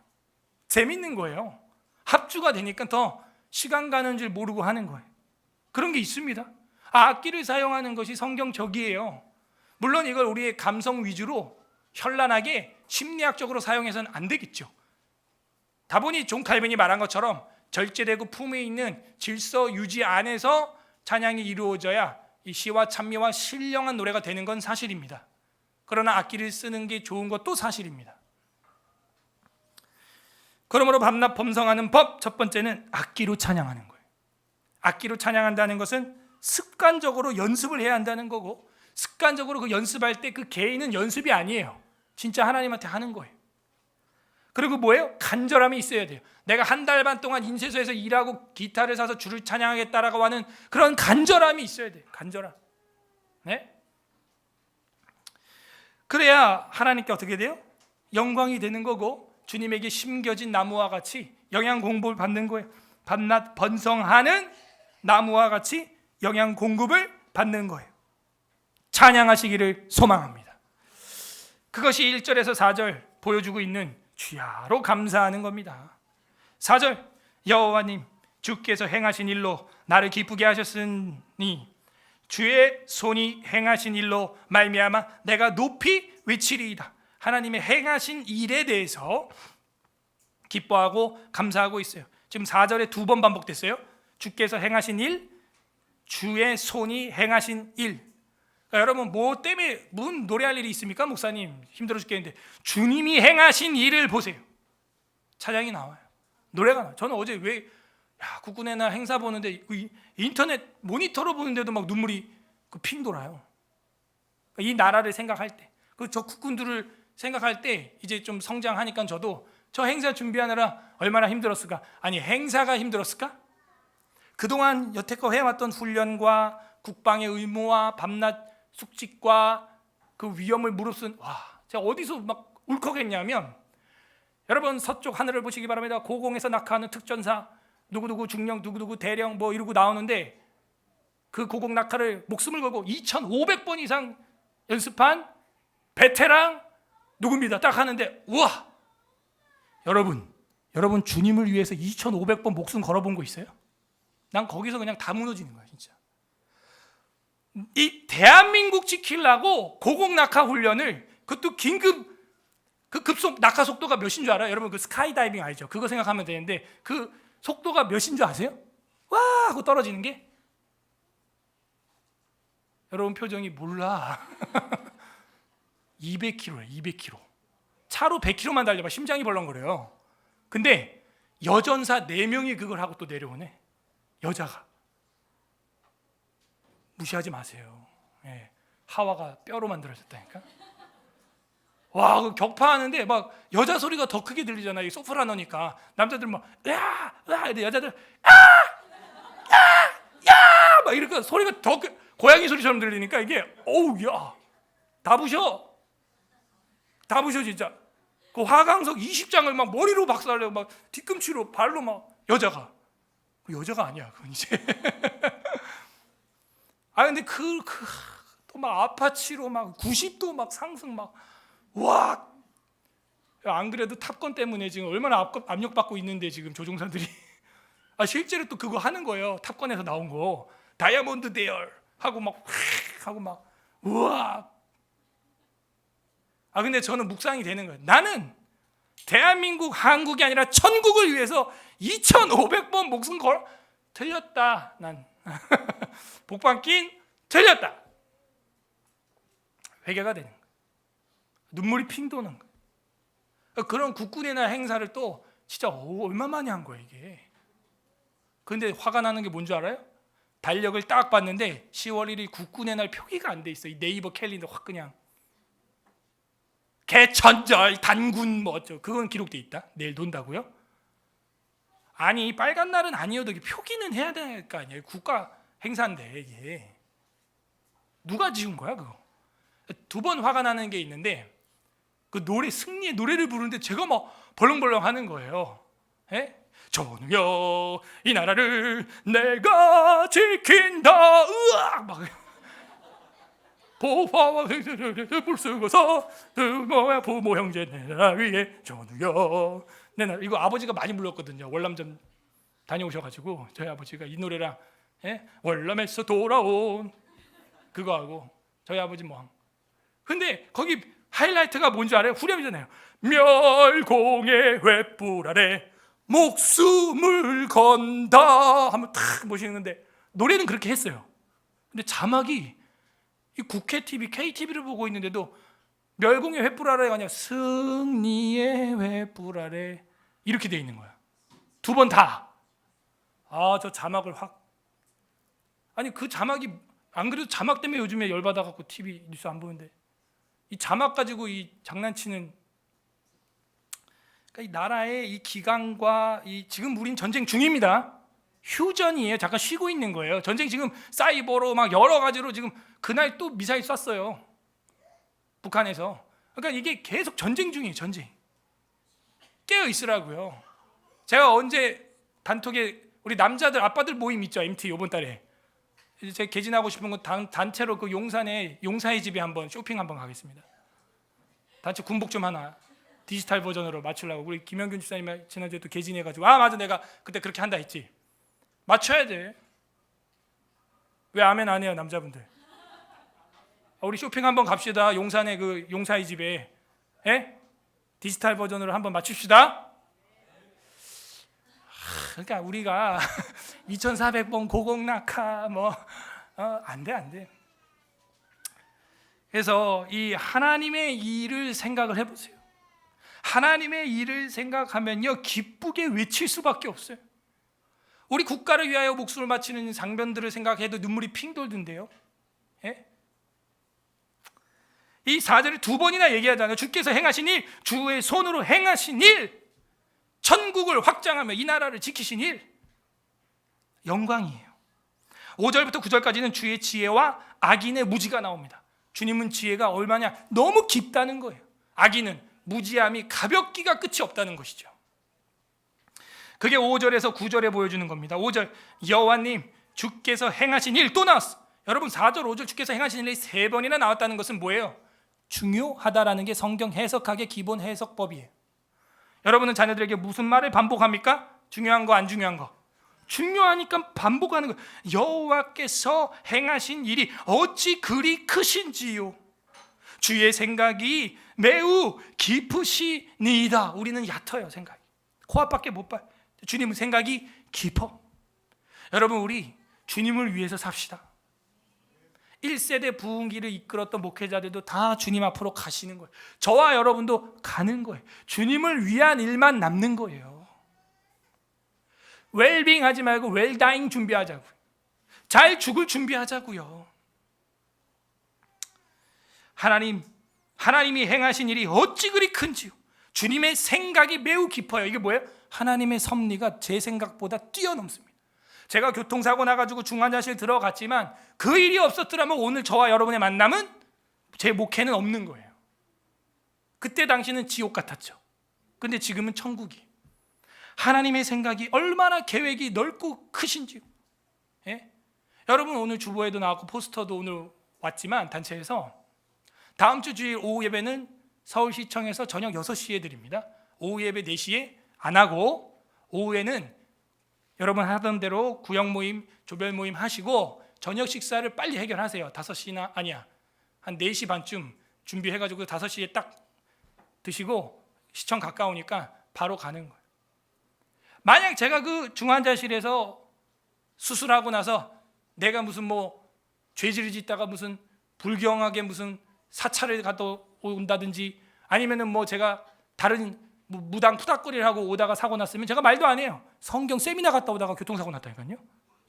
재밌는 거예요. 합주가 되니까 더 시간 가는 줄 모르고 하는 거예요. 그런 게 있습니다. 악기를 사용하는 것이 성경적이에요. 물론 이걸 우리의 감성 위주로 현란하게 심리학적으로 사용해서는 안 되겠죠. 다분히 존 칼빈이 말한 것처럼 절제되고 품에 있는 질서 유지 안에서 찬양이 이루어져야 이 시와 찬미와 신령한 노래가 되는 건 사실입니다. 그러나 악기를 쓰는 게 좋은 것도 사실입니다. 그러므로 밤낮 범성하는 법, 첫 번째는 악기로 찬양하는 거예요. 악기로 찬양한다는 것은 습관적으로 연습을 해야 한다는 거고, 습관적으로 그 연습할 때 그 개인은 연습이 아니에요. 진짜 하나님한테 하는 거예요. 그리고 뭐예요? 간절함이 있어야 돼요. 내가 한 달 반 동안 인쇄소에서 일하고 기타를 사서 주를 찬양하겠다라고 하는 그런 간절함이 있어야 돼요. 간절함. 네? 그래야 하나님께 어떻게 돼요? 영광이 되는 거고 주님에게 심겨진 나무와 같이 영양 공급을 받는 거예요. 밤낮 번성하는 나무와 같이 영양 공급을 받는 거예요. 찬양하시기를 소망합니다. 그것이 1절에서 4절 보여주고 있는 주야로 감사하는 겁니다. 4절 여호와님 주께서 행하신 일로 나를 기쁘게 하셨으니 주의 손이 행하신 일로 말미암아 내가 높이 외치리이다. 하나님의 행하신 일에 대해서 기뻐하고 감사하고 있어요. 지금 4절에 2번 반복됐어요. 주께서 행하신 일, 주의 손이 행하신 일. 그러니까 여러분 뭐 때문에 무슨 노래할 일이 있습니까? 목사님 힘들어 죽겠는데 주님이 행하신 일을 보세요. 찬양이 나와요. 노래가 나와요. 저는 어제 왜 국군회나 행사 보는데 인터넷 모니터로 보는데도 막 눈물이 핑 돌아요. 이 나라를 생각할 때, 저 국군들을 생각할 때 이제 좀 성장하니까 저도 저 행사 준비하느라 얼마나 힘들었을까? 아니 행사가 힘들었을까? 그동안 여태껏 해왔던 훈련과 국방의 의무와 밤낮 숙직과 그 위험을 무릅쓴 제가 어디서 막 울컥했냐면 여러분 서쪽 하늘을 보시기 바랍니다. 고공에서 낙하하는 특전사 누구누구 중령 누구누구 대령 뭐 이러고 나오는데 그 고공 낙하를 목숨을 걸고 2,500번 이상 연습한 베테랑 누굽니다. 딱 하는데 우와 여러분 주님을 위해서 2,500번 목숨 걸어본 거 있어요? 난 거기서 그냥 다 무너지는 거야 진짜. 이 대한민국 지키려고 고공낙하 훈련을, 그것도 긴급 그 급속 낙하 속도가 몇인 줄 알아요? 여러분 그 스카이다이빙 알죠? 그거 생각하면 되는데 그 속도가 몇인 줄 아세요? 와 하고 떨어지는 게. 여러분 표정이 몰라. 200km예요 200km. 차로 100km만 달려봐 심장이 벌렁거려요. 근데 여전사 4명이 그걸 하고 또 내려오네. 여자가. 무시하지 마세요. 예. 하와가 뼈로 만들어졌다니까. 와, 그 격파하는데 막 여자 소리가 더 크게 들리잖아요. 소프라노니까. 남자들 막 야, 야, 여자들 막 이렇게 소리가 더 고양이 소리처럼 들리니까 이게 어우 야, 다 부셔 진짜. 그 화강석 20장을 막 머리로 박살내고 막 뒤꿈치로 발로 막 여자가 아니야 그건 이제. 근데 또 막 아파치로 막 90도 막 상승 막 와. 안 그래도 탑건 때문에 지금 얼마나 압력받고 있는데 지금 조종사들이. 실제로 또 그거 하는 거예요. 탑건에서 나온 거. 다이아몬드 대열 하고 막 우와. 근데 저는 묵상이 되는 거예요. 나는 대한민국, 한국이 아니라 천국을 위해서 2,500번 목숨 걸 틀렸다. 난 복받긴 틀렸다. 회개가 되는 거예요. 눈물이 핑 도는 거예요. 그런 국군이나 행사를 또 진짜 얼마 만에 한 거예요 이게. 근데 화가 나는 게 뭔 줄 알아요? 달력을 딱 봤는데 10월 1일 국군의 날 표기가 안 돼 있어. 이 네이버 캘린더 확 그냥 개천절 단군 뭐 어쩌고 그건 기록돼 있다. 내일 논다고요? 아니 빨간 날은 아니어도 표기는 해야 될 거 아니에요. 국가 행사인데 이게 누가 지은 거야 그거? 2번 화가 나는 게 있는데 그 노래 승리의 노래를 부르는데 제가 막 벌렁벌렁 하는 거예요. 예? 전우여 이 나라를 내가 지킨다. 으악 막 보화와 불쓰고서 부모 형제 내 나라 위에 전우여 내 나라. 이거 아버지가 많이 불렀거든요. 월남전 다녀오셔가지고 저희 아버지가 이 노래랑 월남에서 돌아온 그거 하고 저희 아버지 뭐. 근데 거기 하이라이트가 뭔지 알아요? 후렴이잖아요. 멸공의 횃불 아래 목숨을 건다 하면 탁 모시는데 노래는 그렇게 했어요. 근데 자막이 이 국회 TV, KTV를 보고 있는데도 멸공의 횃불 아래가 아니라 승리의 횃불 아래 이렇게 돼 있는 거야. 2번 다. 저 자막을 확. 아니 그 자막이 안 그래도 자막 때문에 요즘에 열받아갖고 TV 뉴스 안 보는데 이 자막 가지고 이 장난치는. 그러니까 이 나라의 이 기강과 지금 우린 전쟁 중입니다. 휴전이에요. 잠깐 쉬고 있는 거예요. 전쟁 지금 사이버로 막 여러 가지로 지금 그날 또 미사일 쐈어요. 북한에서. 그러니까 이게 계속 전쟁 중이에요. 전쟁. 깨어 있으라고요. 제가 언제 단톡에 우리 남자들 아빠들 모임 있죠. MT 이번 달에. 제가 개진하고 싶은 건 단체로 그 용산에 용사의 집에 한번 쇼핑 한번 가겠습니다. 단체 군복 좀 하나 디지털 버전으로 맞추려고. 우리 김영균 집사님 지난주에 또 개진해가지고 맞아 내가 그때 그렇게 한다 했지. 맞춰야 돼. 왜 아멘 안 해요 남자분들? 우리 쇼핑 한번 갑시다. 용산의 그 용사의 집에 디지털 버전으로 한번 맞춥시다. 그러니까 우리가 2,400번 고공낙하 안 돼. 그래서 이 하나님의 일을 생각을 해보세요. 하나님의 일을 생각하면요 기쁘게 외칠 수밖에 없어요. 우리 국가를 위하여 목숨을 바치는 장병들을 생각해도 눈물이 핑 돌던데요. 이 4절을 2번이나 얘기하잖아요. 주께서 행하신 일, 주의 손으로 행하신 일, 천국을 확장하며 이 나라를 지키신 일, 영광이에요. 5절부터 9절까지는 주의 지혜와 악인의 무지가 나옵니다. 주님은 지혜가 얼마냐? 너무 깊다는 거예요. 악인은 무지함이 가볍기가 끝이 없다는 것이죠. 그게 5절에서 9절에 보여주는 겁니다. 5절 여호와님 주께서 행하신 일 또 나왔어. 여러분 4절 5절 주께서 행하신 일이 3번이나 나왔다는 것은 뭐예요? 중요하다라는 게 성경 해석학의 기본 해석법이에요. 여러분은 자녀들에게 무슨 말을 반복합니까? 중요한 거, 안 중요한 거? 중요하니까 반복하는 거. 여호와께서 행하신 일이 어찌 그리 크신지요. 주의 생각이 매우 깊으시니이다. 우리는 얕아요, 생각이. 코앞밖에 못 봐요. 주님은 생각이 깊어. 여러분, 우리 주님을 위해서 삽시다. 1세대 부흥기를 이끌었던 목회자들도 다 주님 앞으로 가시는 거예요. 저와 여러분도 가는 거예요. 주님을 위한 일만 남는 거예요. 웰빙 하지 말고 웰다잉 준비하자고요. 잘 죽을 준비하자고요. 하나님이 행하신 일이 어찌 그리 큰지요. 주님의 생각이 매우 깊어요. 이게 뭐예요? 하나님의 섭리가 제 생각보다 뛰어넘습니다. 제가 교통사고 나가지고 중환자실 들어갔지만 그 일이 없었더라면 오늘 저와 여러분의 만남은, 제 목회는 없는 거예요. 그때 당시는 지옥 같았죠. 근데 지금은 천국이. 하나님의 생각이 얼마나 계획이 넓고 크신지요. 예? 여러분, 오늘 주보에도 나왔고 포스터도 오늘 왔지만 단체에서 다음 주 주일 오후 예배는 서울시청에서 저녁 6시에 드립니다. 오후 예배 4시에 안 하고 오후에는 여러분 하던 대로 구역 모임, 조별 모임 하시고 저녁 식사를 빨리 해결하세요. 5시나 아니야. 한 4시 반쯤 준비해가지고 5시에 딱 드시고 시청 가까우니까 바로 가는 거예요. 만약 제가 그 중환자실에서 수술하고 나서 내가 무슨 죄질을 짓다가 무슨 불경하게 무슨 사찰을 갔다 온다든지 아니면은 제가 다른 무당 푸닥거리를 하고 오다가 사고 났으면 제가 말도 안 해요. 성경 세미나 갔다 오다가 교통사고 났다니까요.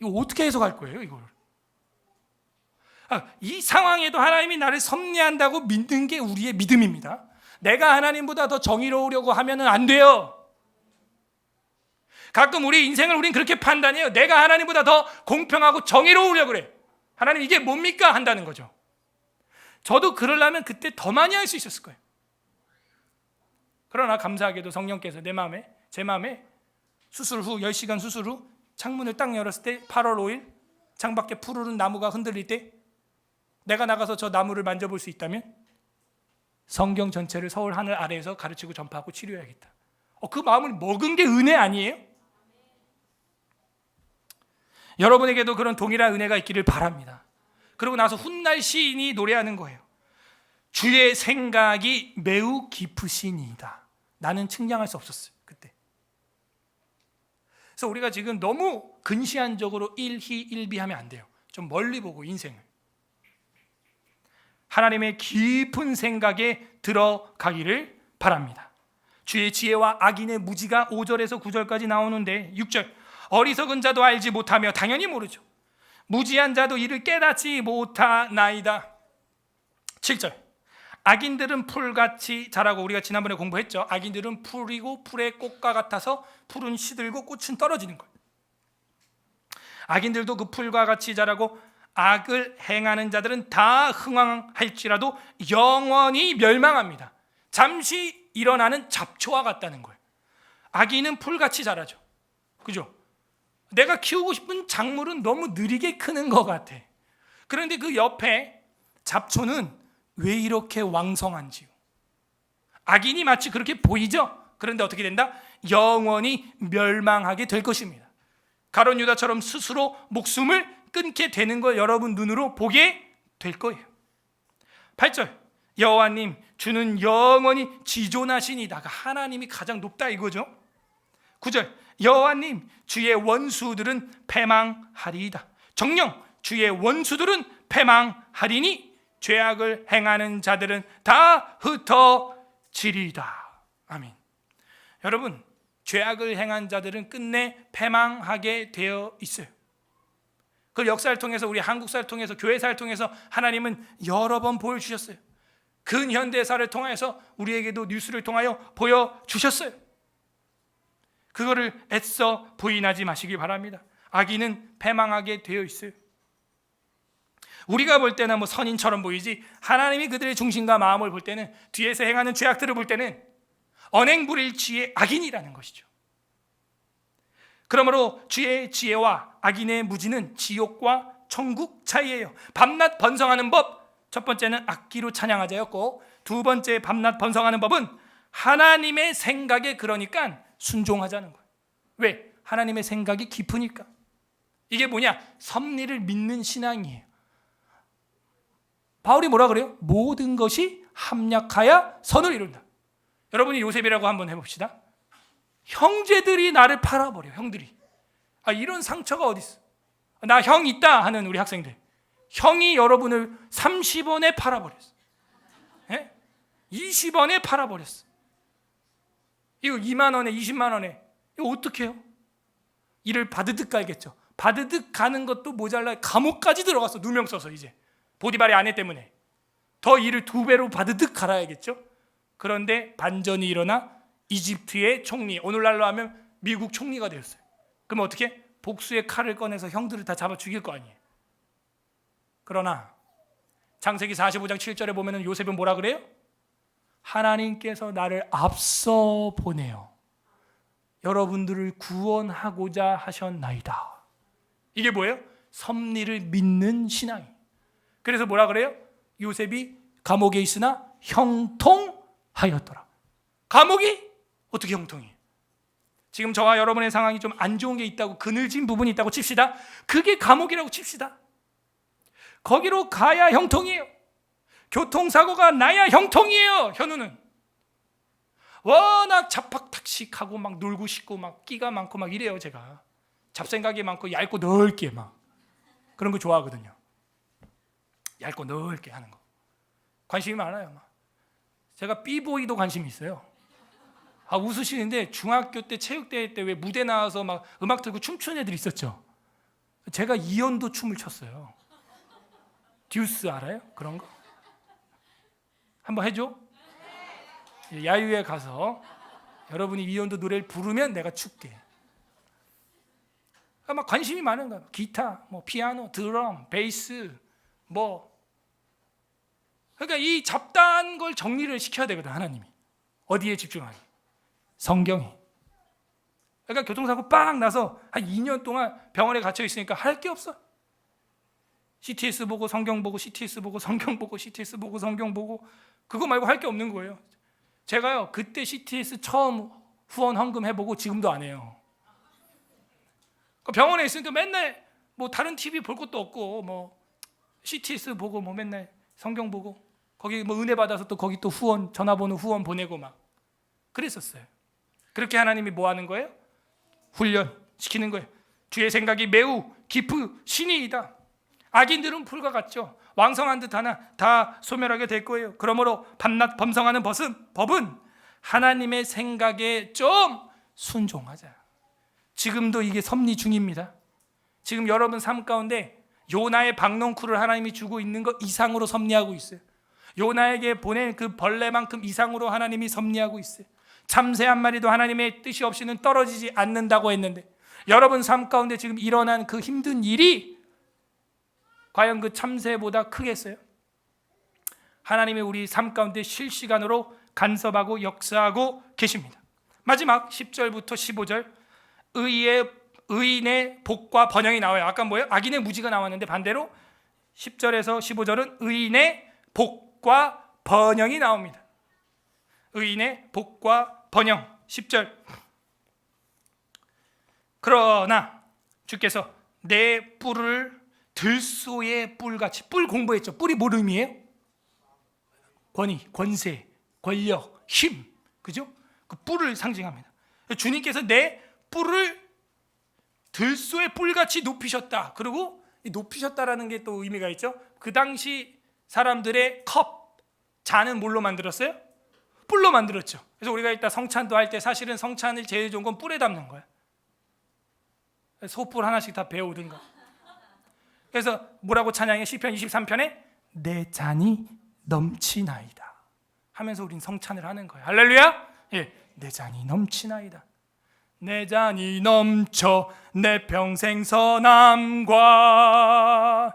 이거 어떻게 해석할 거예요, 이걸? 이 상황에도 하나님이 나를 섭리한다고 믿는 게 우리의 믿음입니다. 내가 하나님보다 더 정의로우려고 하면은 안 돼요. 가끔 우리 인생을 우린 그렇게 판단해요. 내가 하나님보다 더 공평하고 정의로우려고 그래. 하나님 이게 뭡니까? 한다는 거죠. 저도 그러려면 그때 더 많이 할 수 있었을 거예요. 그러나 감사하게도 성령께서 제 마음에 수술 후 10시간 수술 후 창문을 딱 열었을 때 8월 5일 창밖에 푸르른 나무가 흔들릴 때 내가 나가서 저 나무를 만져볼 수 있다면 성경 전체를 서울 하늘 아래에서 가르치고 전파하고 치료해야겠다. 그 마음을 먹은 게 은혜 아니에요? 여러분에게도 그런 동일한 은혜가 있기를 바랍니다. 그러고 나서 훗날 시인이 노래하는 거예요. 주의 생각이 매우 깊으시니이다. 나는 측량할 수 없었어요, 그때. 그래서 우리가 지금 너무 근시안적으로 일희일비하면 안 돼요. 좀 멀리 보고 인생을. 하나님의 깊은 생각에 들어가기를 바랍니다. 주의 지혜와 악인의 무지가 5절에서 9절까지 나오는데 6절 어리석은 자도 알지 못하며, 당연히 모르죠. 무지한 자도 이를 깨닫지 못하나이다. 7절 악인들은 풀같이 자라고, 우리가 지난번에 공부했죠. 악인들은 풀이고 풀의 꽃과 같아서 풀은 시들고 꽃은 떨어지는 거예요. 악인들도 그 풀과 같이 자라고 악을 행하는 자들은 다 흥황할지라도 영원히 멸망합니다. 잠시 일어나는 잡초와 같다는 거예요. 악인은 풀같이 자라죠. 그죠? 내가 키우고 싶은 작물은 너무 느리게 크는 것 같아. 그런데 그 옆에 잡초는 왜 이렇게 왕성한지요? 악인이 마치 그렇게 보이죠? 그런데 어떻게 된다? 영원히 멸망하게 될 것입니다. 가룟 유다처럼 스스로 목숨을 끊게 되는 걸 여러분 눈으로 보게 될 거예요. 8절 여호와님 주는 영원히 지존하시니이다. 하나님이 가장 높다 이거죠. 9절 여호와님 주의 원수들은 패망하리이다. 정녕 주의 원수들은 패망하리니 죄악을 행하는 자들은 다 흩어지리이다. 아멘. 여러분, 죄악을 행한 자들은 끝내 패망하게 되어 있어요. 그 역사를 통해서, 우리 한국사를 통해서, 교회사를 통해서 하나님은 여러 번 보여주셨어요. 근현대사를 통해서 우리에게도 뉴스를 통하여 보여주셨어요. 그거를 애써 부인하지 마시기 바랍니다. 악인은 패망하게 되어 있어요. 우리가 볼 때는 선인처럼 보이지, 하나님이 그들의 중심과 마음을 볼 때는, 뒤에서 행하는 죄악들을 볼 때는 언행불일치의 악인이라는 것이죠. 그러므로 주의 지혜와 악인의 무지는 지옥과 천국 차이예요. 밤낮 번성하는 법, 첫 번째는 악기로 찬양하자였고, 두 번째 밤낮 번성하는 법은 하나님의 생각에 그러니까 순종하자는 거예요. 왜? 하나님의 생각이 깊으니까. 이게 뭐냐? 섭리를 믿는 신앙이에요. 바울이 뭐라 그래요? 모든 것이 합력하여 선을 이룬다. 여러분이 요셉이라고 한번 해봅시다. 형제들이 나를 팔아버려. 형들이. 이런 상처가 어디 있어? 나 형 있다 하는 우리 학생들. 형이 여러분을 30원에 팔아버렸어. 20원에 팔아버렸어. 이거 2만 원에 20만 원에 이거 어떻게 해요? 이를 바드득 가야겠죠. 바드득 가는 것도 모자라 감옥까지 들어갔어. 누명 써서 이제 보디발의 아내 때문에 더 일을 2배로 바드득 갈아야겠죠. 그런데 반전이 일어나 이집트의 총리, 오늘날로 하면 미국 총리가 되었어요. 그럼 어떻게? 복수의 칼을 꺼내서 형들을 다 잡아 죽일 거 아니에요. 그러나 창세기 45장 7절에 보면 요셉은 뭐라 그래요? 하나님께서 나를 앞서 보내어 여러분들을 구원하고자 하셨나이다. 이게 뭐예요? 섭리를 믿는 신앙이에요. 그래서 뭐라 그래요? 요셉이 감옥에 있으나 형통하였더라. 감옥이 어떻게 형통이에요? 지금 저와 여러분의 상황이 좀 안 좋은 게 있다고, 그늘진 부분이 있다고 칩시다. 그게 감옥이라고 칩시다. 거기로 가야 형통이에요. 교통사고가 나야 형통이에요. 현우는 워낙 잡학탁식하고 막 놀고 싶고 막 끼가 많고 막 이래요. 제가 잡생각이 많고 얇고 넓게 막 그런 거 좋아하거든요. 얇고 넓게 하는 거 관심이 많아요. 막 제가 삐보이도 관심이 있어요. 웃으시는데 중학교 때 체육대회 때 왜 무대 나와서 막 음악 틀고 춤추는 애들 있었죠. 제가 이연도 춤을 췄어요. 듀스 알아요? 그런 거? 한번 해줘? 야유회 가서 여러분이 이연도 노래를 부르면 내가 춥게. 막 관심이 많은 거야. 기타, 뭐 피아노, 드럼, 베이스, 뭐. 그러니까 이 잡다한 걸 정리를 시켜야 되거든. 하나님이 어디에 집중하게? 성경이. 그러니까 교통사고 빵 나서 한 2년 동안 병원에 갇혀 있으니까 할 게 없어. CTS 보고 성경 보고 CTS 보고 성경 보고 CTS 보고 성경 보고 그거 말고 할 게 없는 거예요. 제가요 그때 CTS 처음 후원 헌금 해보고 지금도 안 해요. 병원에 있으니까 맨날 뭐 다른 TV 볼 것도 없고 뭐 CTS 보고 뭐 맨날 성경 보고 거기 뭐 은혜 받아서 또 거기 또 후원 전화번호 후원 보내고 막 그랬었어요. 그렇게 하나님이 뭐 하는 거예요? 훈련 시키는 거예요. 주의 생각이 매우 깊으시니이다. 악인들은 풀과 같죠. 왕성한 듯 하나 다 소멸하게 될 거예요. 그러므로 밤낮 범성하는 법은 하나님의 생각에 좀 순종하자. 지금도 이게 섭리 중입니다. 지금 여러분 삶 가운데 요나의 박넝쿨을 하나님이 주고 있는 것 이상으로 섭리하고 있어요. 요나에게 보낸 그 벌레만큼 이상으로 하나님이 섭리하고 있어요. 참새 한 마리도 하나님의 뜻이 없이는 떨어지지 않는다고 했는데 여러분 삶 가운데 지금 일어난 그 힘든 일이 과연 그 참새보다 크겠어요? 하나님이 우리 삶 가운데 실시간으로 간섭하고 역사하고 계십니다. 마지막 10절부터 15절 의인의 복과 번영이 나와요. 아까 뭐예요? 악인의 무지가 나왔는데 반대로 10절에서 15절은 의인의 복과 번영이 나옵니다. 의인의 복과 번영. 10절 그러나 주께서 내 뿔을 들소의 뿔같이, 뿔 공부했죠. 뿔이 뭘 의미해요? 권위, 권세, 권력, 힘, 그죠? 그 뿔을 상징합니다. 주님께서 내 뿔을 들소의 뿔같이 높이셨다. 그리고 이 높이셨다라는 게 또 의미가 있죠. 그 당시 사람들의 컵, 잔은 뭘로 만들었어요? 뿔로 만들었죠. 그래서 우리가 이따 성찬도 할 때 사실은 성찬을 제일 좋은 건 뿔에 담는 거야. 소뿔 하나씩 다 베어오든가. 그래서 뭐라고 찬양해? 시편 23편에 내 잔이 넘치나이다 하면서 우린 성찬을 하는 거예요. 할렐루야. 예, 내 잔이 넘치나이다. 내 잔이 넘쳐 내 평생 선함과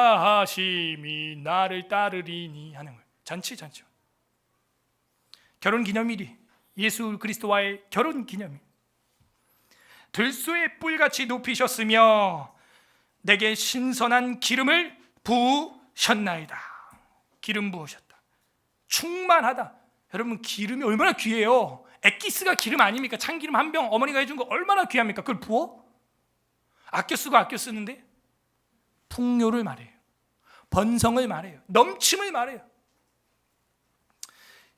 인자하심이 나를 따르리니 하는 거예요. 잔치. 결혼 기념일이 예수 그리스도와의 결혼 기념일. 들소의 뿔같이 높이셨으며 내게 신선한 기름을 부으셨나이다. 기름 부으셨다. 충만하다. 여러분, 기름이 얼마나 귀해요. 엑기스가 기름 아닙니까? 참기름 한 병 어머니가 해준 거 얼마나 귀합니까? 그걸 부어? 아껴 쓰고 아껴 쓰는데 풍요를 말해요. 번성을 말해요. 넘침을 말해요.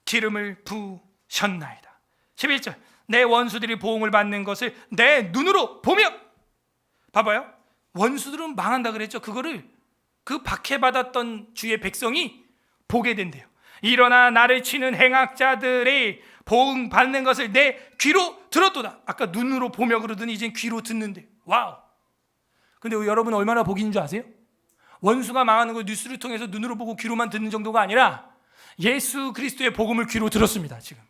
기름을 부으셨나이다. 11절, 내 원수들이 보응을 받는 것을 내 눈으로 보며. 봐봐요. 원수들은 망한다 그랬죠. 그거를 그 박해받았던 주의 백성이 보게 된대요. 일어나 나를 치는 행악자들의 보응 받는 것을 내 귀로 들었도다. 아까 눈으로 보며 그러더니 이제 귀로 듣는데. 와우. 근데 여러분 얼마나 복인 줄 아세요? 원수가 망하는 걸 뉴스를 통해서 눈으로 보고 귀로만 듣는 정도가 아니라 예수 그리스도의 복음을 귀로 들었습니다. 지금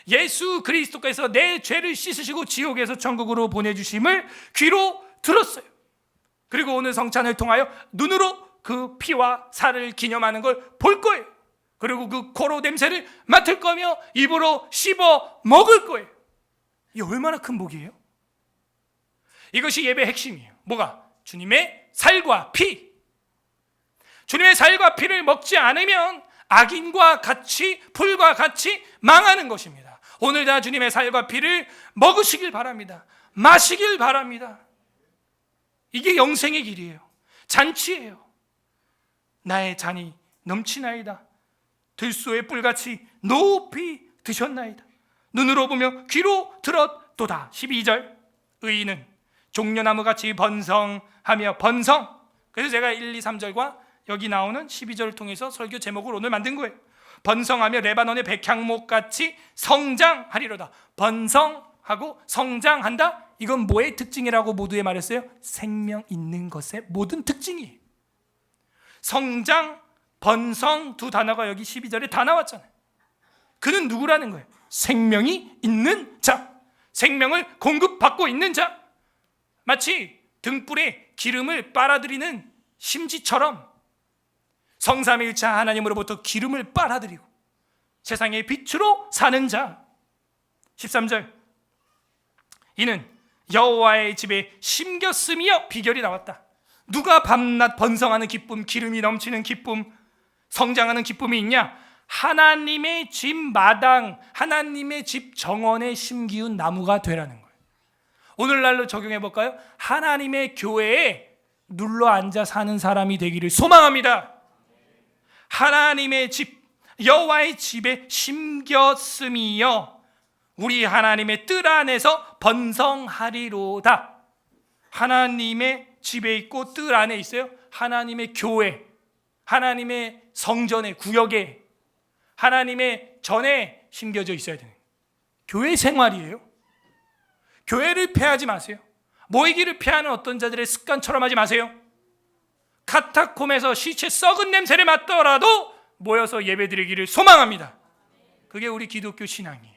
예수 그리스도께서 내 죄를 씻으시고 지옥에서 천국으로 보내주심을 귀로 들었어요. 그리고 오늘 성찬을 통하여 눈으로 그 피와 살을 기념하는 걸 볼 거예요. 그리고 그 코로 냄새를 맡을 거며 입으로 씹어 먹을 거예요. 이게 얼마나 큰 복이에요? 이것이 예배의 핵심이에요. 뭐가? 주님의 살과 피. 주님의 살과 피를 먹지 않으면 악인과 같이, 풀과 같이 망하는 것입니다. 오늘 다 주님의 살과 피를 먹으시길 바랍니다. 마시길 바랍니다. 이게 영생의 길이에요. 잔치예요. 나의 잔이 넘치나이다. 들소의 뿔같이 높이 드셨나이다. 눈으로 보며 귀로 들었도다. 12절, 의인은 종려나무같이 번성하며. 번성. 그래서 제가 1, 2, 3절과 여기 나오는 12절을 통해서 설교 제목을 오늘 만든 거예요. 번성하며 레바논의 백향목같이 성장하리로다. 번성하고 성장한다. 이건 뭐의 특징이라고 모두에 말했어요? 생명 있는 것의 모든 특징이에요. 성장, 번성 두 단어가 여기 12절에 다 나왔잖아요. 그는 누구라는 거예요? 생명이 있는 자, 생명을 공급받고 있는 자. 마치 등불에 기름을 빨아들이는 심지처럼 성삼일차 하나님으로부터 기름을 빨아들이고 세상의 빛으로 사는 자. 13절, 이는 여호와의 집에 심겼으며. 비결이 나왔다. 누가 밤낮 번성하는 기쁨, 기름이 넘치는 기쁨, 성장하는 기쁨이 있냐? 하나님의 집 마당, 하나님의 집 정원에 심기운 나무가 되라는 거예요. 오늘날로 적용해 볼까요? 하나님의 교회에 눌러 앉아 사는 사람이 되기를 소망합니다. 하나님의 집, 여호와의 집에 심겼음이여 우리 하나님의 뜰 안에서 번성하리로다. 하나님의 집에 있고 뜰 안에 있어요. 하나님의 교회, 하나님의 성전에, 구역에, 하나님의 전에 심겨져 있어야 되는 교회 생활이에요. 교회를 폐하지 마세요. 모이기를 폐하는 어떤 자들의 습관처럼 하지 마세요. 카타콤에서 시체 썩은 냄새를 맡더라도 모여서 예배드리기를 소망합니다. 그게 우리 기독교 신앙이에요.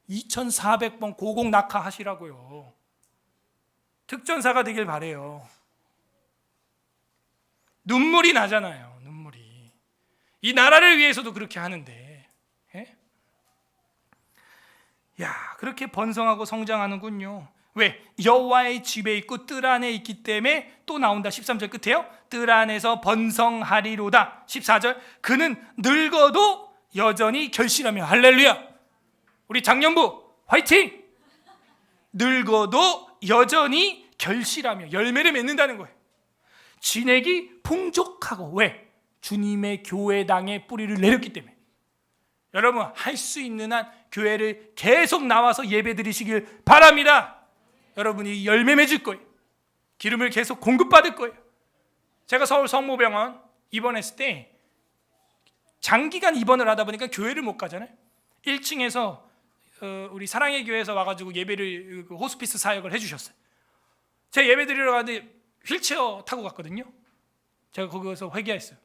2400번 고공 낙하하시라고요. 특전사가 되길 바래요. 눈물이 나잖아요. 눈물이. 이 나라를 위해서도 그렇게 하는데, 예? 야, 그렇게 번성하고 성장하는군요. 왜? 여호와의 집에 있고 뜰 안에 있기 때문에. 또 나온다. 13절 끝에요. 뜰 안에서 번성하리로다. 14절, 그는 늙어도 여전히 결실하며. 할렐루야. 우리 장년부 화이팅. 늙어도 여전히 결실하며 열매를 맺는다는 거예요. 진액이 풍족하고. 왜? 주님의 교회당에 뿌리를 내렸기 때문에. 여러분, 할 수 있는 한 교회를 계속 나와서 예배 드리시길 바랍니다. 여러분이 열매 맺을 거예요. 기름을 계속 공급받을 거예요. 제가 서울 성모병원 입원했을 때 장기간 입원을 하다 보니까 교회를 못 가잖아요. 1층에서 우리 사랑의 교회에서 와가지고 예배를, 호스피스 사역을 해주셨어요. 제가 예배 드리러 가는데 휠체어 타고 갔거든요. 제가 거기서 회개했어요.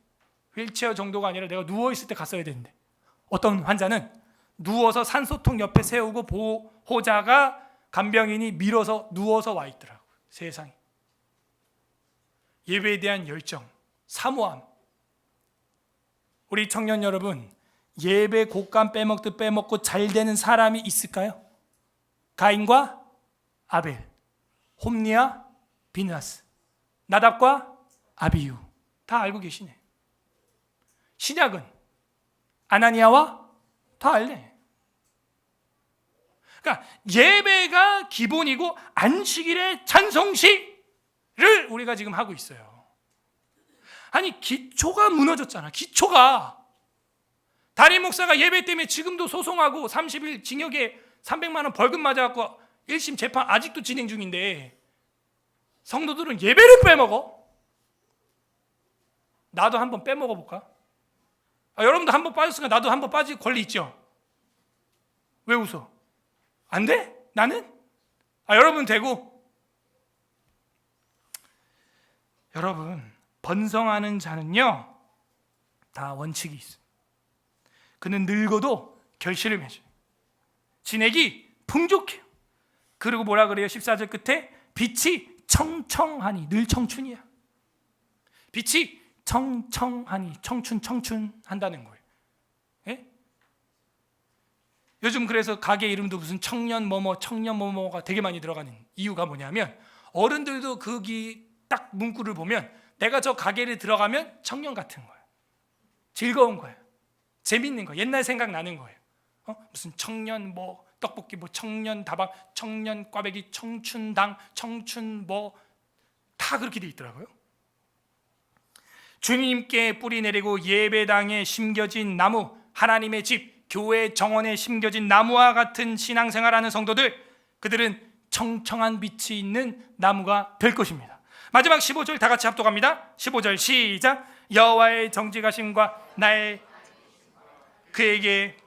휠체어 정도가 아니라 내가 누워있을 때 갔어야 되는데, 어떤 환자는 누워서 산소통 옆에 세우고 보호자가 간병인이 밀어서 누워서 와 있더라고요. 세상에. 예배에 대한 열정, 사모함. 우리 청년 여러분, 예배 곶감 빼먹듯 빼먹고 잘 되는 사람이 있을까요? 가인과 아벨, 홈리와 비느하스, 나답과 아비유. 다 알고 계시네. 신약은 아나니아와 다 알래. 그러니까 예배가 기본이고 안식일의 찬송시를 우리가 지금 하고 있어요. 아니 기초가 무너졌잖아. 기초가. 담임 목사가 예배 때문에 지금도 소송하고 30일 징역에 300만 원 벌금 맞아갖고 1심 재판 아직도 진행 중인데 성도들은 예배를 빼먹어. 나도 한번 빼먹어볼까? 여러분도 한번 빠졌으니까 나도 한번 빠질 권리 있죠? 왜 웃어? 안 돼? 나는? 여러분 되고. 여러분 번성하는 자는요 다 원칙이 있어요. 그는 늙어도 결실을 맺어요. 진액이 풍족해요. 그리고 뭐라 그래요? 14절 끝에 빛이 청청하니. 늘 청춘이야. 빛이 청청하니. 청춘 한다는 거예요. 예? 요즘 그래서 가게 이름도 무슨 청년 뭐뭐가 되게 많이 들어가는 이유가 뭐냐면 어른들도 거기 딱 문구를 보면 내가 저 가게를 들어가면 청년 같은 거예요. 즐거운 거예요. 재밌는 거예요. 옛날 생각나는 거예요. 무슨 청년 떡볶이 청년 다방, 청년 꽈배기, 청춘당, 청춘 다 그렇게 돼 있더라고요. 주님께 뿌리 내리고 예배당에 심겨진 나무, 하나님의 집, 교회 정원에 심겨진 나무와 같은 신앙생활하는 성도들, 그들은 청청한 빛이 있는 나무가 될 것입니다. 마지막 15절 다 같이 합독합니다. 15절 시작. 여호와의 정직하심과 나의 그에게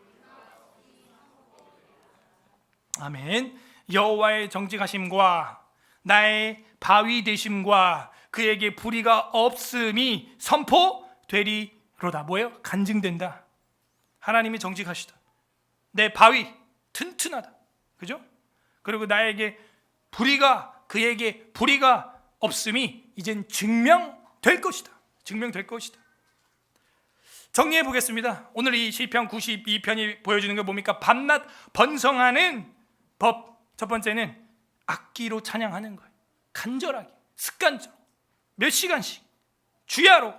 아멘. 여호와의 정직하심과 나의 바위 되심과 그에게 불의가 없음이 선포되리로다. 뭐예요? 간증된다. 하나님이 정직하시다. 내 바위 튼튼하다. 그죠? 그리고 나에게 그에게 불의가 없음이 이젠 증명될 것이다. 증명될 것이다. 정리해 보겠습니다. 오늘 이 시편 92편이 보여주는 게 뭡니까? 밤낮 번성하는 법. 첫 번째는 악기로 찬양하는 거예요. 간절하게, 습관적으로 몇 시간씩 주야로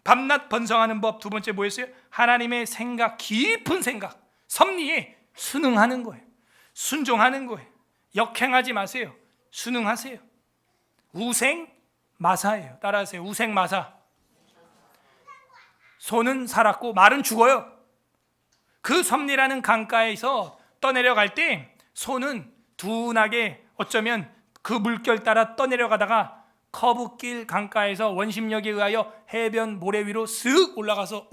밤낮 번성하는 법. 두 번째 뭐였어요? 하나님의 생각, 깊은 생각, 섭리에 순응하는 거예요. 순종하는 거예요. 역행하지 마세요. 순응하세요. 우생마사예요. 따라하세요. 우생마사. 소는 살았고 말은 죽어요. 그 섭리라는 강가에서 떠내려갈 때 소는 둔하게 어쩌면 그 물결 따라 떠내려가다가 커브길 강가에서 원심력에 의하여 해변 모래 위로 쓱 올라가서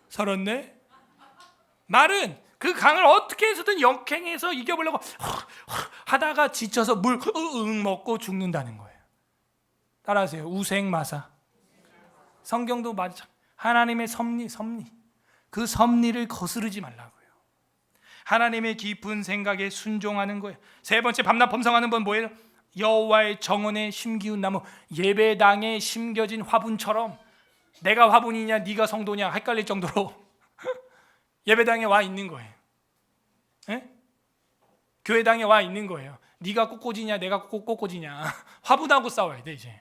살았네. 말은 그 강을 어떻게 해서든 역행해서 이겨보려고 하다가 지쳐서 물 먹고 죽는다는 거예요. 따라하세요. 우생마사. 성경도 맞아. 하나님의 섭리. 그 섭리를 거스르지 말라고요. 하나님의 깊은 생각에 순종하는 거예요. 세 번째 밤낮 범성하는 건 뭐예요? 여호와의 정원에 심기운 나무. 예배당에 심겨진 화분처럼 내가 화분이냐 네가 성도냐 헷갈릴 정도로 예배당에 와 있는 거예요. 에? 교회당에 와 있는 거예요. 네가 꽃꽂이냐 내가 꽃꽂이냐 화분하고 싸워야 돼. 이제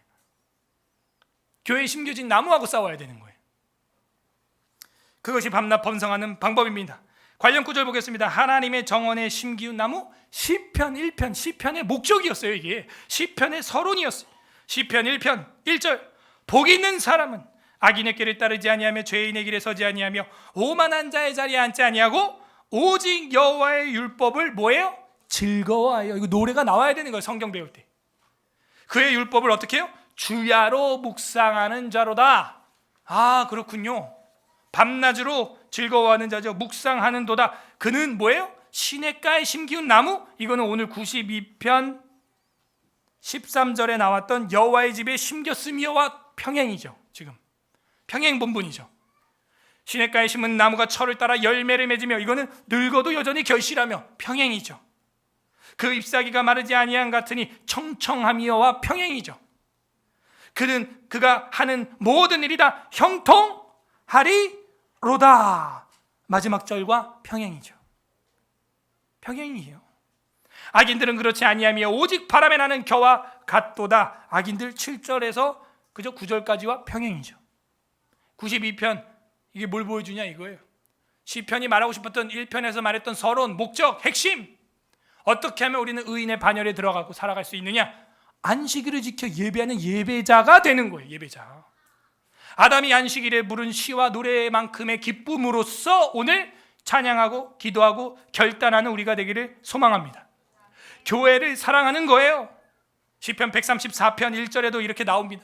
교회에 심겨진 나무하고 싸워야 되는 거예요. 그것이 밤낮 번성하는 방법입니다. 관련 구절 보겠습니다. 하나님의 정원에 심기운 나무. 시편 1편, 시편의 목적이었어요. 이게 시편의 서론이었어요. 시편 1편 1절. 복 있는 사람은 악인의 길을 따르지 아니하며 죄인의 길에 서지 아니하며 오만한 자의 자리에 앉지 아니하고 오직 여호와의 율법을 뭐예요? 즐거워하여. 이거 노래가 나와야 되는 거예요. 성경 배울 때. 그의 율법을 어떻게 해요? 주야로 묵상하는 자로다. 아, 그렇군요. 밤낮으로 즐거워하는 자죠. 묵상하는 도다. 그는 뭐예요? 시냇가에 심기운 나무. 이거는 오늘 92편 13절에 나왔던 여호와의 집에 심겼으며와 평행이죠. 지금 평행 본분이죠. 시냇가에 심은 나무가 철을 따라 열매를 맺으며 이거는 늙어도 여전히 결실하며 평행이죠. 그 잎사귀가 마르지 아니한 같으니 청청하며와 평행이죠. 그는 그가 하는 모든 일이 다 형통하리로다. 마지막 절과 평행이죠. 평행이에요. 악인들은 그렇지 아니하며 오직 바람에 나는 겨와 같도다. 악인들 7절에서 그저 9절까지와 평행이죠. 92편 이게 뭘 보여주냐 이거예요. 시편이 말하고 싶었던 1편에서 말했던 서론, 목적, 핵심, 어떻게 하면 우리는 의인의 반열에 들어가고 살아갈 수 있느냐? 안식일을 지켜 예배하는 예배자가 되는 거예요. 예배자. 아담이 안식일에 부른 시와 노래만큼의 기쁨으로써 오늘 찬양하고 기도하고 결단하는 우리가 되기를 소망합니다. 교회를 사랑하는 거예요. 시편 134편 1절에도 이렇게 나옵니다.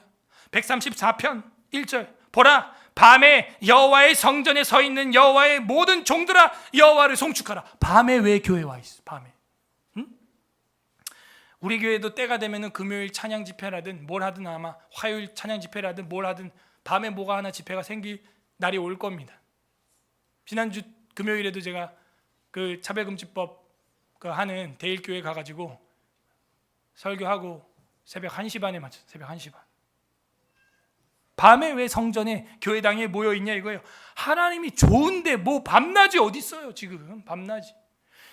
134편 1절, 보라, 밤에 여호와의 성전에 서 있는 여호와의 모든 종들아 여호와를 송축하라. 밤에 왜 교회 와 있어? 밤에. 우리 교회도 때가 되면은 금요일 찬양 집회라든 뭘 하든, 아마 화요일 찬양 집회라든 뭘 하든 밤에 뭐가 하나 집회가 생길 날이 올 겁니다. 지난주 금요일에도 제가 그 차별금지법 하는 대일교회 가가지고 설교하고 새벽 1시 반에 맞췄어요. 새벽 1시 반. 밤에 왜 성전에 교회당에 모여 있냐 이거예요. 하나님이 좋은데 뭐 밤낮이 어디 있어요? 지금 밤낮이.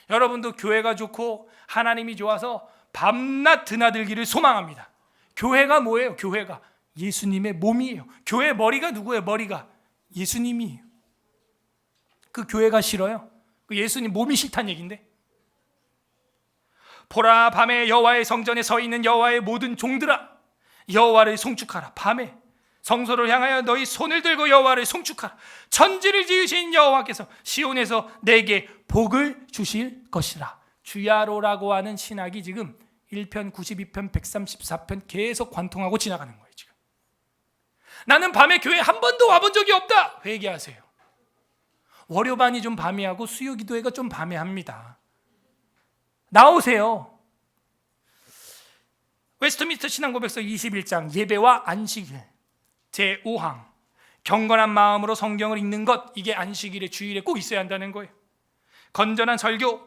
여러분도 교회가 좋고 하나님이 좋아서 밤낮 드나들기를 소망합니다. 교회가 뭐예요? 교회가 예수님의 몸이에요. 교회 머리가 누구예요? 머리가 예수님이에요. 그 교회가 싫어요? 그 예수님 몸이 싫다는 얘기인데. 보라, 밤에 여호와의 성전에 서 있는 여호와의 모든 종들아 여호와를 송축하라. 밤에 성소를 향하여 너희 손을 들고 여호와를 송축하라. 천지를 지으신 여호와께서 시온에서 내게 복을 주실 것이라. 주야로라고 하는 신학이 지금 1편, 92편, 134편 계속 관통하고 지나가는 거예요. 지금 나는 밤에 교회 한 번도 와본 적이 없다. 회개하세요. 월요반이 좀 밤에 하고 수요기도회가 좀 밤에 합니다. 나오세요. 웨스트민스터 신앙고백서 21장 예배와 안식일 제5항 경건한 마음으로 성경을 읽는 것, 이게 안식일의 주일에 꼭 있어야 한다는 거예요. 건전한 설교,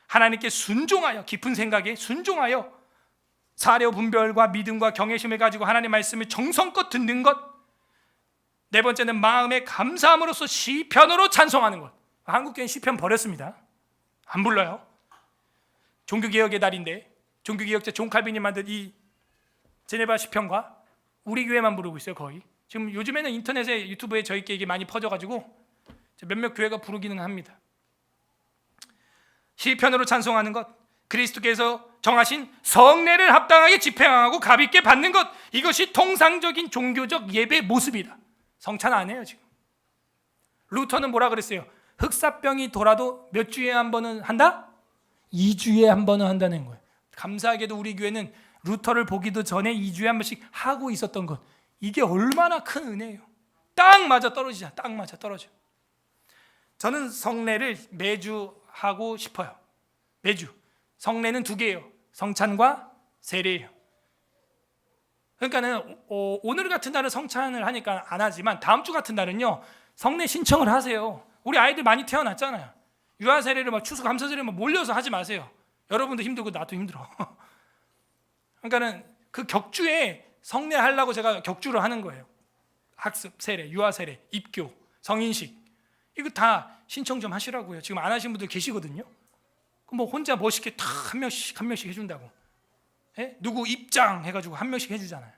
하나님께 순종하여, 깊은 생각에 순종하여 사려 분별과 믿음과 경외심을 가지고 하나님의 말씀을 정성껏 듣는 것. 네 번째는 마음의 감사함으로써 시편으로 찬송하는 것. 한국교회는 시편 버렸습니다. 안 불러요. 종교개혁의 달인데 종교개혁자 존 칼빈이 만든 이 제네바 시편과 우리 교회만 부르고 있어요. 거의. 지금 요즘에는 인터넷에 유튜브에 저희께 이게 많이 퍼져가지고 몇몇 교회가 부르기는 합니다. 시편으로 찬송하는 것, 그리스도께서 정하신 성례를 합당하게 집행하고 가볍게 받는 것, 이것이 통상적인 종교적 예배 모습이다. 성찬 안 해요 지금. 루터는 뭐라 그랬어요? 흑사병이 돌아도 몇 주에 한 번은 한다? 2주에 한 번은 한다는 거예요. 감사하게도 우리 교회는 루터를 보기도 전에 2주에 한 번씩 하고 있었던 것, 이게 얼마나 큰 은혜예요. 딱 맞아 떨어지자. 딱 맞아 떨어져. 저는 성례를 매주 하고 싶어요. 매주. 성례는 2개예요. 성찬과 세례예요. 그러니까는 오늘 같은 날은 성찬을 하니까 안 하지만 다음 주 같은 날은요 성례 신청을 하세요. 우리 아이들 많이 태어났잖아요. 유아 세례를 막 추수 감사 세례를 막 몰려서 하지 마세요. 여러분도 힘들고 나도 힘들어. 그러니까는 그 격주에 성례하려고 제가 격주를 하는 거예요. 학습 세례, 유아 세례, 입교, 성인식, 이거 다 신청 좀 하시라고요. 지금 안 하신 분들 계시거든요. 그럼 뭐 혼자 멋있게 다 한 명씩 해준다고. 예? 누구 입장 해가지고 한 명씩 해주잖아요.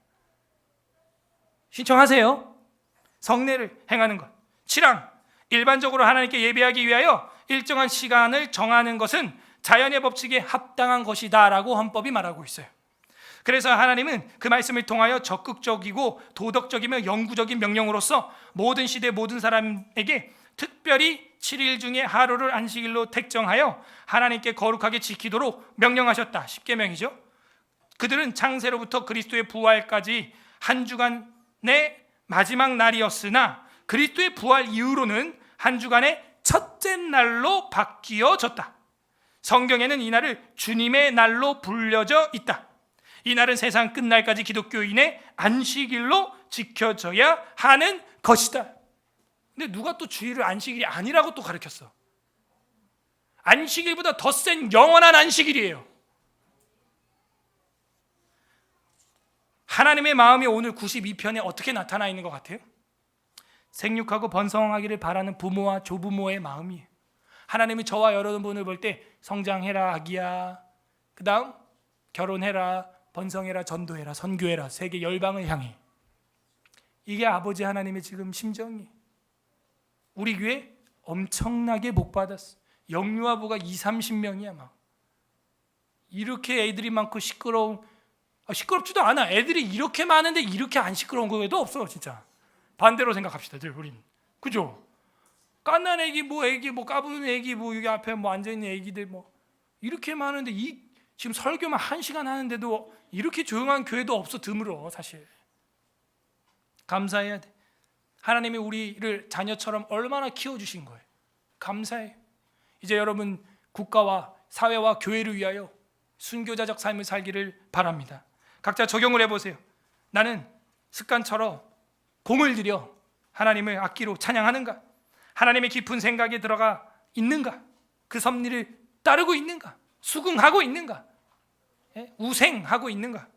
신청하세요. 성례를 행하는 것. 7항 일반적으로 하나님께 예배하기 위하여 일정한 시간을 정하는 것은 자연의 법칙에 합당한 것이다 라고 헌법이 말하고 있어요. 그래서 하나님은 그 말씀을 통하여 적극적이고 도덕적이며 영구적인 명령으로서 모든 시대 모든 사람에게 특별히 7일 중에 하루를 안식일로 택정하여 하나님께 거룩하게 지키도록 명령하셨다. 십계명이죠. 그들은 창세로부터 그리스도의 부활까지 한 주간의 마지막 날이었으나 그리스도의 부활 이후로는 한 주간의 첫째 날로 바뀌어졌다. 성경에는 이 날을 주님의 날로 불려져 있다. 이 날은 세상 끝날까지 기독교인의 안식일로 지켜져야 하는 것이다. 근데 누가 또 주일을 안식일이 아니라고 또 가르쳤어. 안식일보다 더 센 영원한 안식일이에요. 하나님의 마음이 오늘 92편에 어떻게 나타나 있는 것 같아요? 생육하고 번성하기를 바라는 부모와 조부모의 마음이에요. 하나님이 저와 여러분을 볼 때 성장해라 아기야, 그 다음 결혼해라, 번성해라, 전도해라, 선교해라, 세계 열방을 향해. 이게 아버지 하나님의 지금 심정이에요. 우리 교회 엄청나게 복 받았어. 영유아부가 20-30명이야 막. 이렇게 애들이 많고 시끄럽지도 않아. 애들이 이렇게 많은데 이렇게 안 시끄러운 거에도 없어 진짜. 반대로 생각합시다, 우린. 그죠? 깐난 애기 뭐 까부는 애기 뭐 여기 앞에 뭐 앉아 있는 애기들 뭐 이렇게 많은데 지금 설교만 1시간 하는데도 이렇게 조용한 교회도 없어. 드물어 사실. 감사해야 돼. 하나님이 우리를 자녀처럼 얼마나 키워주신 거예요. 감사해요. 이제 여러분 국가와 사회와 교회를 위하여 순교자적 삶을 살기를 바랍니다. 각자 적용을 해보세요. 나는 습관처럼 공을 들여 하나님을 악기로 찬양하는가? 하나님의 깊은 생각에 들어가 있는가? 그 섭리를 따르고 있는가? 수긍하고 있는가? 우생하고 있는가?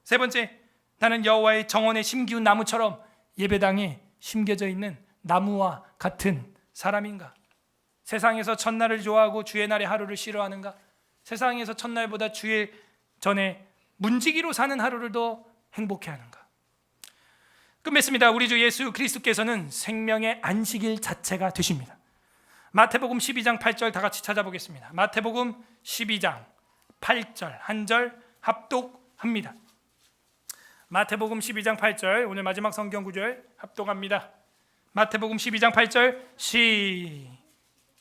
세 번째, 나는 여호와의 정원에 심기운 나무처럼 예배당에 심겨져 있는 나무와 같은 사람인가? 세상에서 첫날을 좋아하고 주의 날의 하루를 싫어하는가? 세상에서 첫날보다 주의 전에 문지기로 사는 하루를 더 행복해하는가? 끝맺습니다. 우리 주 예수 그리스도께서는 생명의 안식일 자체가 되십니다. 마태복음 12장 8절 다 같이 찾아보겠습니다. 마태복음 12장 8절 한 절 합독합니다. 마태복음 12장 8절 오늘 마지막 성경 구절 합독합니다. 마태복음 12장 8절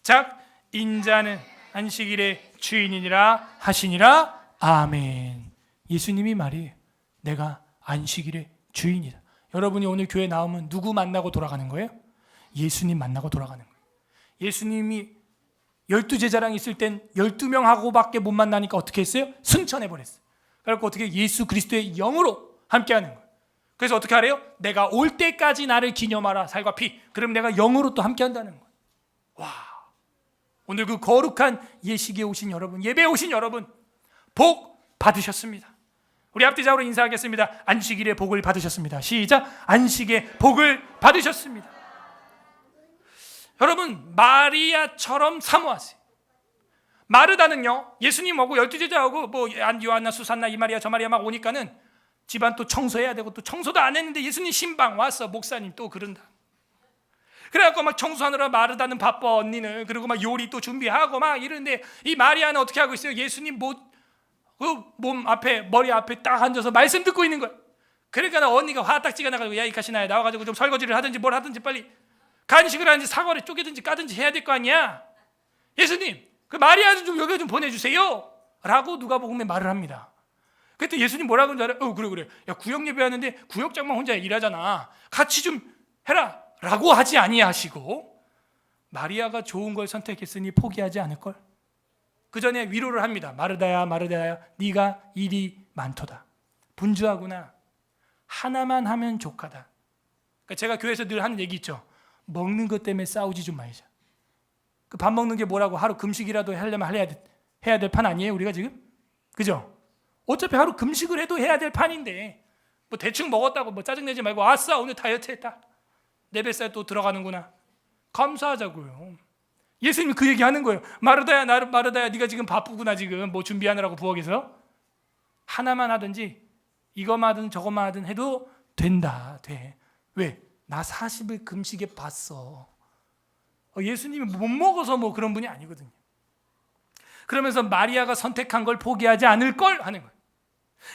시작. 인자는 안식일의 주인이니라 하시니라. 아멘. 예수님이 말이에요. 내가 안식일의 주인이다. 여러분이 오늘 교회 나오면 누구 만나고 돌아가는 거예요? 예수님 만나고 돌아가는 거예요. 예수님이 12제자랑 있을 땐 12명하고밖에 못 만나니까 어떻게 했어요? 승천해버렸어요. 그래서 어떻게 예수 그리스도의 영으로 함께하는 거예요. 그래서 어떻게 하래요? 내가 올 때까지 나를 기념하라 살과 피. 그럼 내가 영으로 또 함께한다는 거예요. 와, 오늘 그 거룩한 예식에 오신 여러분, 예배에 오신 여러분 복 받으셨습니다. 우리 앞뒤자로 인사하겠습니다. 안식일의 복을 받으셨습니다. 시작. 안식의 복을 받으셨습니다. 여러분 마리아처럼 사모하세요. 마르다는요, 예수님하고 12제자하고 뭐 요한나 수산나 이 마리아 저 마리아 막 오니까는 집안 또 청소해야 되고 또 청소도 안 했는데 예수님 신방 왔어. 목사님 또 그런다. 그래갖고 막 청소하느라 마르다는 바빠 언니는. 그리고 막 요리 또 준비하고 막 이러는데 이 마리아는 어떻게 하고 있어요? 예수님 몸 앞에 머리 앞에 딱 앉아서 말씀 듣고 있는 거야. 그러니까 언니가 화딱지가 나가지고 야 이 가시나야 나와가지고 좀 설거지를 하든지 뭘 하든지 빨리 간식을 하든지 사과를 쪼개든지 까든지 해야 될 거 아니야. 예수님 그 마리아 좀 여기 좀 보내주세요 라고 누가복음에 말을 합니다. 그때 예수님 뭐라고 하는 줄 알아요? 그래 야 구역 예배하는데 구역장만 혼자 일하잖아. 같이 좀 해라 라고 하지 아니하시고 마리아가 좋은 걸 선택했으니 포기하지 않을걸. 그 전에 위로를 합니다. 마르다야 마르다야 네가 일이 많도다. 분주하구나. 하나만 하면 족하다. 그러니까 제가 교회에서 늘 하는 얘기 있죠. 먹는 것 때문에 싸우지 좀 말자. 그 밥 먹는 게 뭐라고 하루 금식이라도 하려면 해야 될 판 아니에요 우리가 지금? 그죠? 어차피 하루 금식을 해도 해야 될 판인데 뭐 대충 먹었다고 뭐 짜증내지 말고 아싸 오늘 다이어트 했다. 내 뱃살 또 들어가는구나. 감사하자고요. 예수님이 그 얘기하는 거예요. 마르다야 마르다야 네가 지금 바쁘구나. 지금 뭐 준비하느라고 부엌에서 하나만 하든지 이거만 하든 저거만 하든 해도 된다. 돼. 왜? 나 40일 금식에 봤어. 예수님이 못 먹어서 뭐 그런 분이 아니거든요. 그러면서 마리아가 선택한 걸 포기하지 않을 걸 하는 거예요.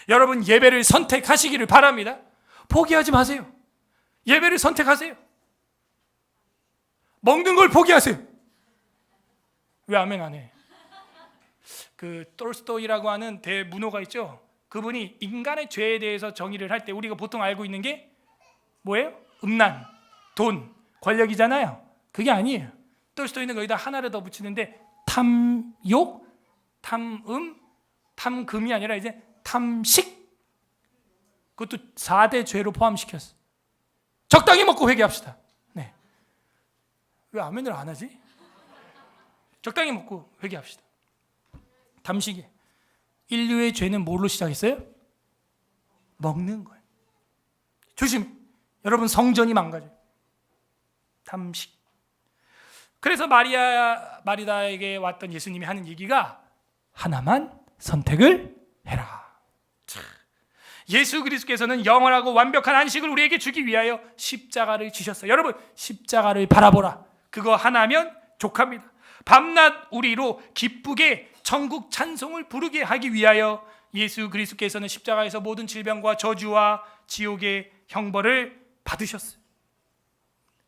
여러분 예배를 선택하시기를 바랍니다. 포기하지 마세요. 예배를 선택하세요. 먹는 걸 포기하세요. 왜 아멘 안 해? 그 톨스토이라고 하는 대문호가 있죠. 그분이 인간의 죄에 대해서 정의를 할 때 우리가 보통 알고 있는 게 뭐예요? 음란, 돈, 권력이잖아요. 그게 아니에요. 톨스토이는 거기다 하나를 더 붙이는데 탐욕, 탐음, 탐금이 아니라 이제 탐식. 그것도 4대 죄로 포함시켰어. 적당히 먹고 회개합시다. 네. 왜 아멘을 안 하지? 적당히 먹고 회개합시다. 탐식이. 인류의 죄는 뭘로 시작했어요? 먹는 거예요. 조심. 여러분 성전이 망가져요. 탐식. 그래서 마리다에게 왔던 예수님이 하는 얘기가 하나만 선택을 해라. 예수 그리스도께서는 영원하고 완벽한 안식을 우리에게 주기 위하여 십자가를 지셨어요. 여러분 십자가를 바라보라. 그거 하나면 족합니다. 밤낮 우리로 기쁘게 천국 찬송을 부르게 하기 위하여 예수 그리스도께서는 십자가에서 모든 질병과 저주와 지옥의 형벌을 받으셨어요.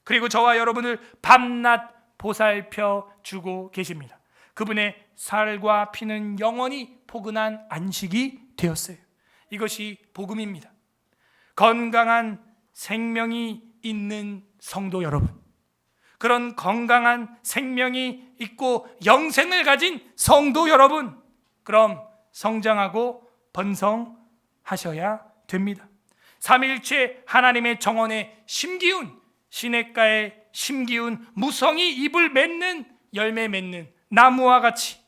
그리고 저와 여러분을 밤낮 보살펴 주고 계십니다. 그분의 살과 피는 영원히 포근한 안식이 되었어요. 이것이 복음입니다. 건강한 생명이 있는 성도 여러분, 그런 건강한 생명이 있고 영생을 가진 성도 여러분, 그럼 성장하고 번성하셔야 됩니다. 삼일체 하나님의 정원에 심기운, 시냇가에 심기운 무성히 잎을 맺는, 열매 맺는 나무와 같이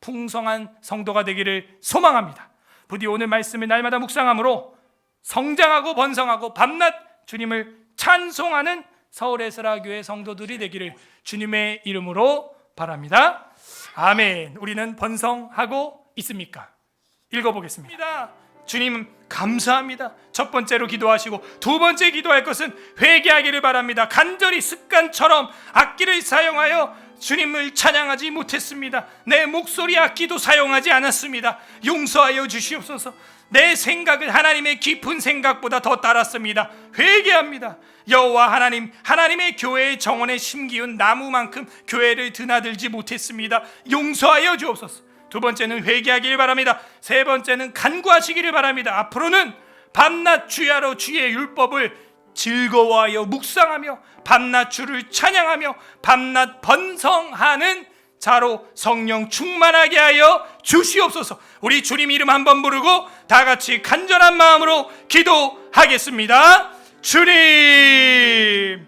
풍성한 성도가 되기를 소망합니다. 부디 오늘 말씀을 날마다 묵상함으로 성장하고 번성하고 밤낮 주님을 찬송하는 서울에스라교회 성도들이 되기를 주님의 이름으로 바랍니다. 아멘. 우리는 번성하고 있습니까? 읽어보겠습니다. 주님 감사합니다. 첫 번째로 기도하시고 두 번째 기도할 것은 회개하기를 바랍니다. 간절히 습관처럼 악기를 사용하여 주님을 찬양하지 못했습니다. 내 목소리 악기도 사용하지 않았습니다. 용서하여 주시옵소서. 내 생각을 하나님의 깊은 생각보다 더 따랐습니다. 회개합니다. 여호와 하나님, 하나님의 교회의 정원에 심기운 나무만큼 교회를 드나들지 못했습니다. 용서하여 주옵소서. 두 번째는 회개하기를 바랍니다. 세 번째는 간구하시기를 바랍니다. 앞으로는 밤낮 주야로 주의 율법을 즐거워하여 묵상하며 밤낮 주를 찬양하며 밤낮 번성하는 자로 성령 충만하게 하여 주시옵소서. 우리 주님 이름 한번 부르고 다 같이 간절한 마음으로 기도하겠습니다. 주님,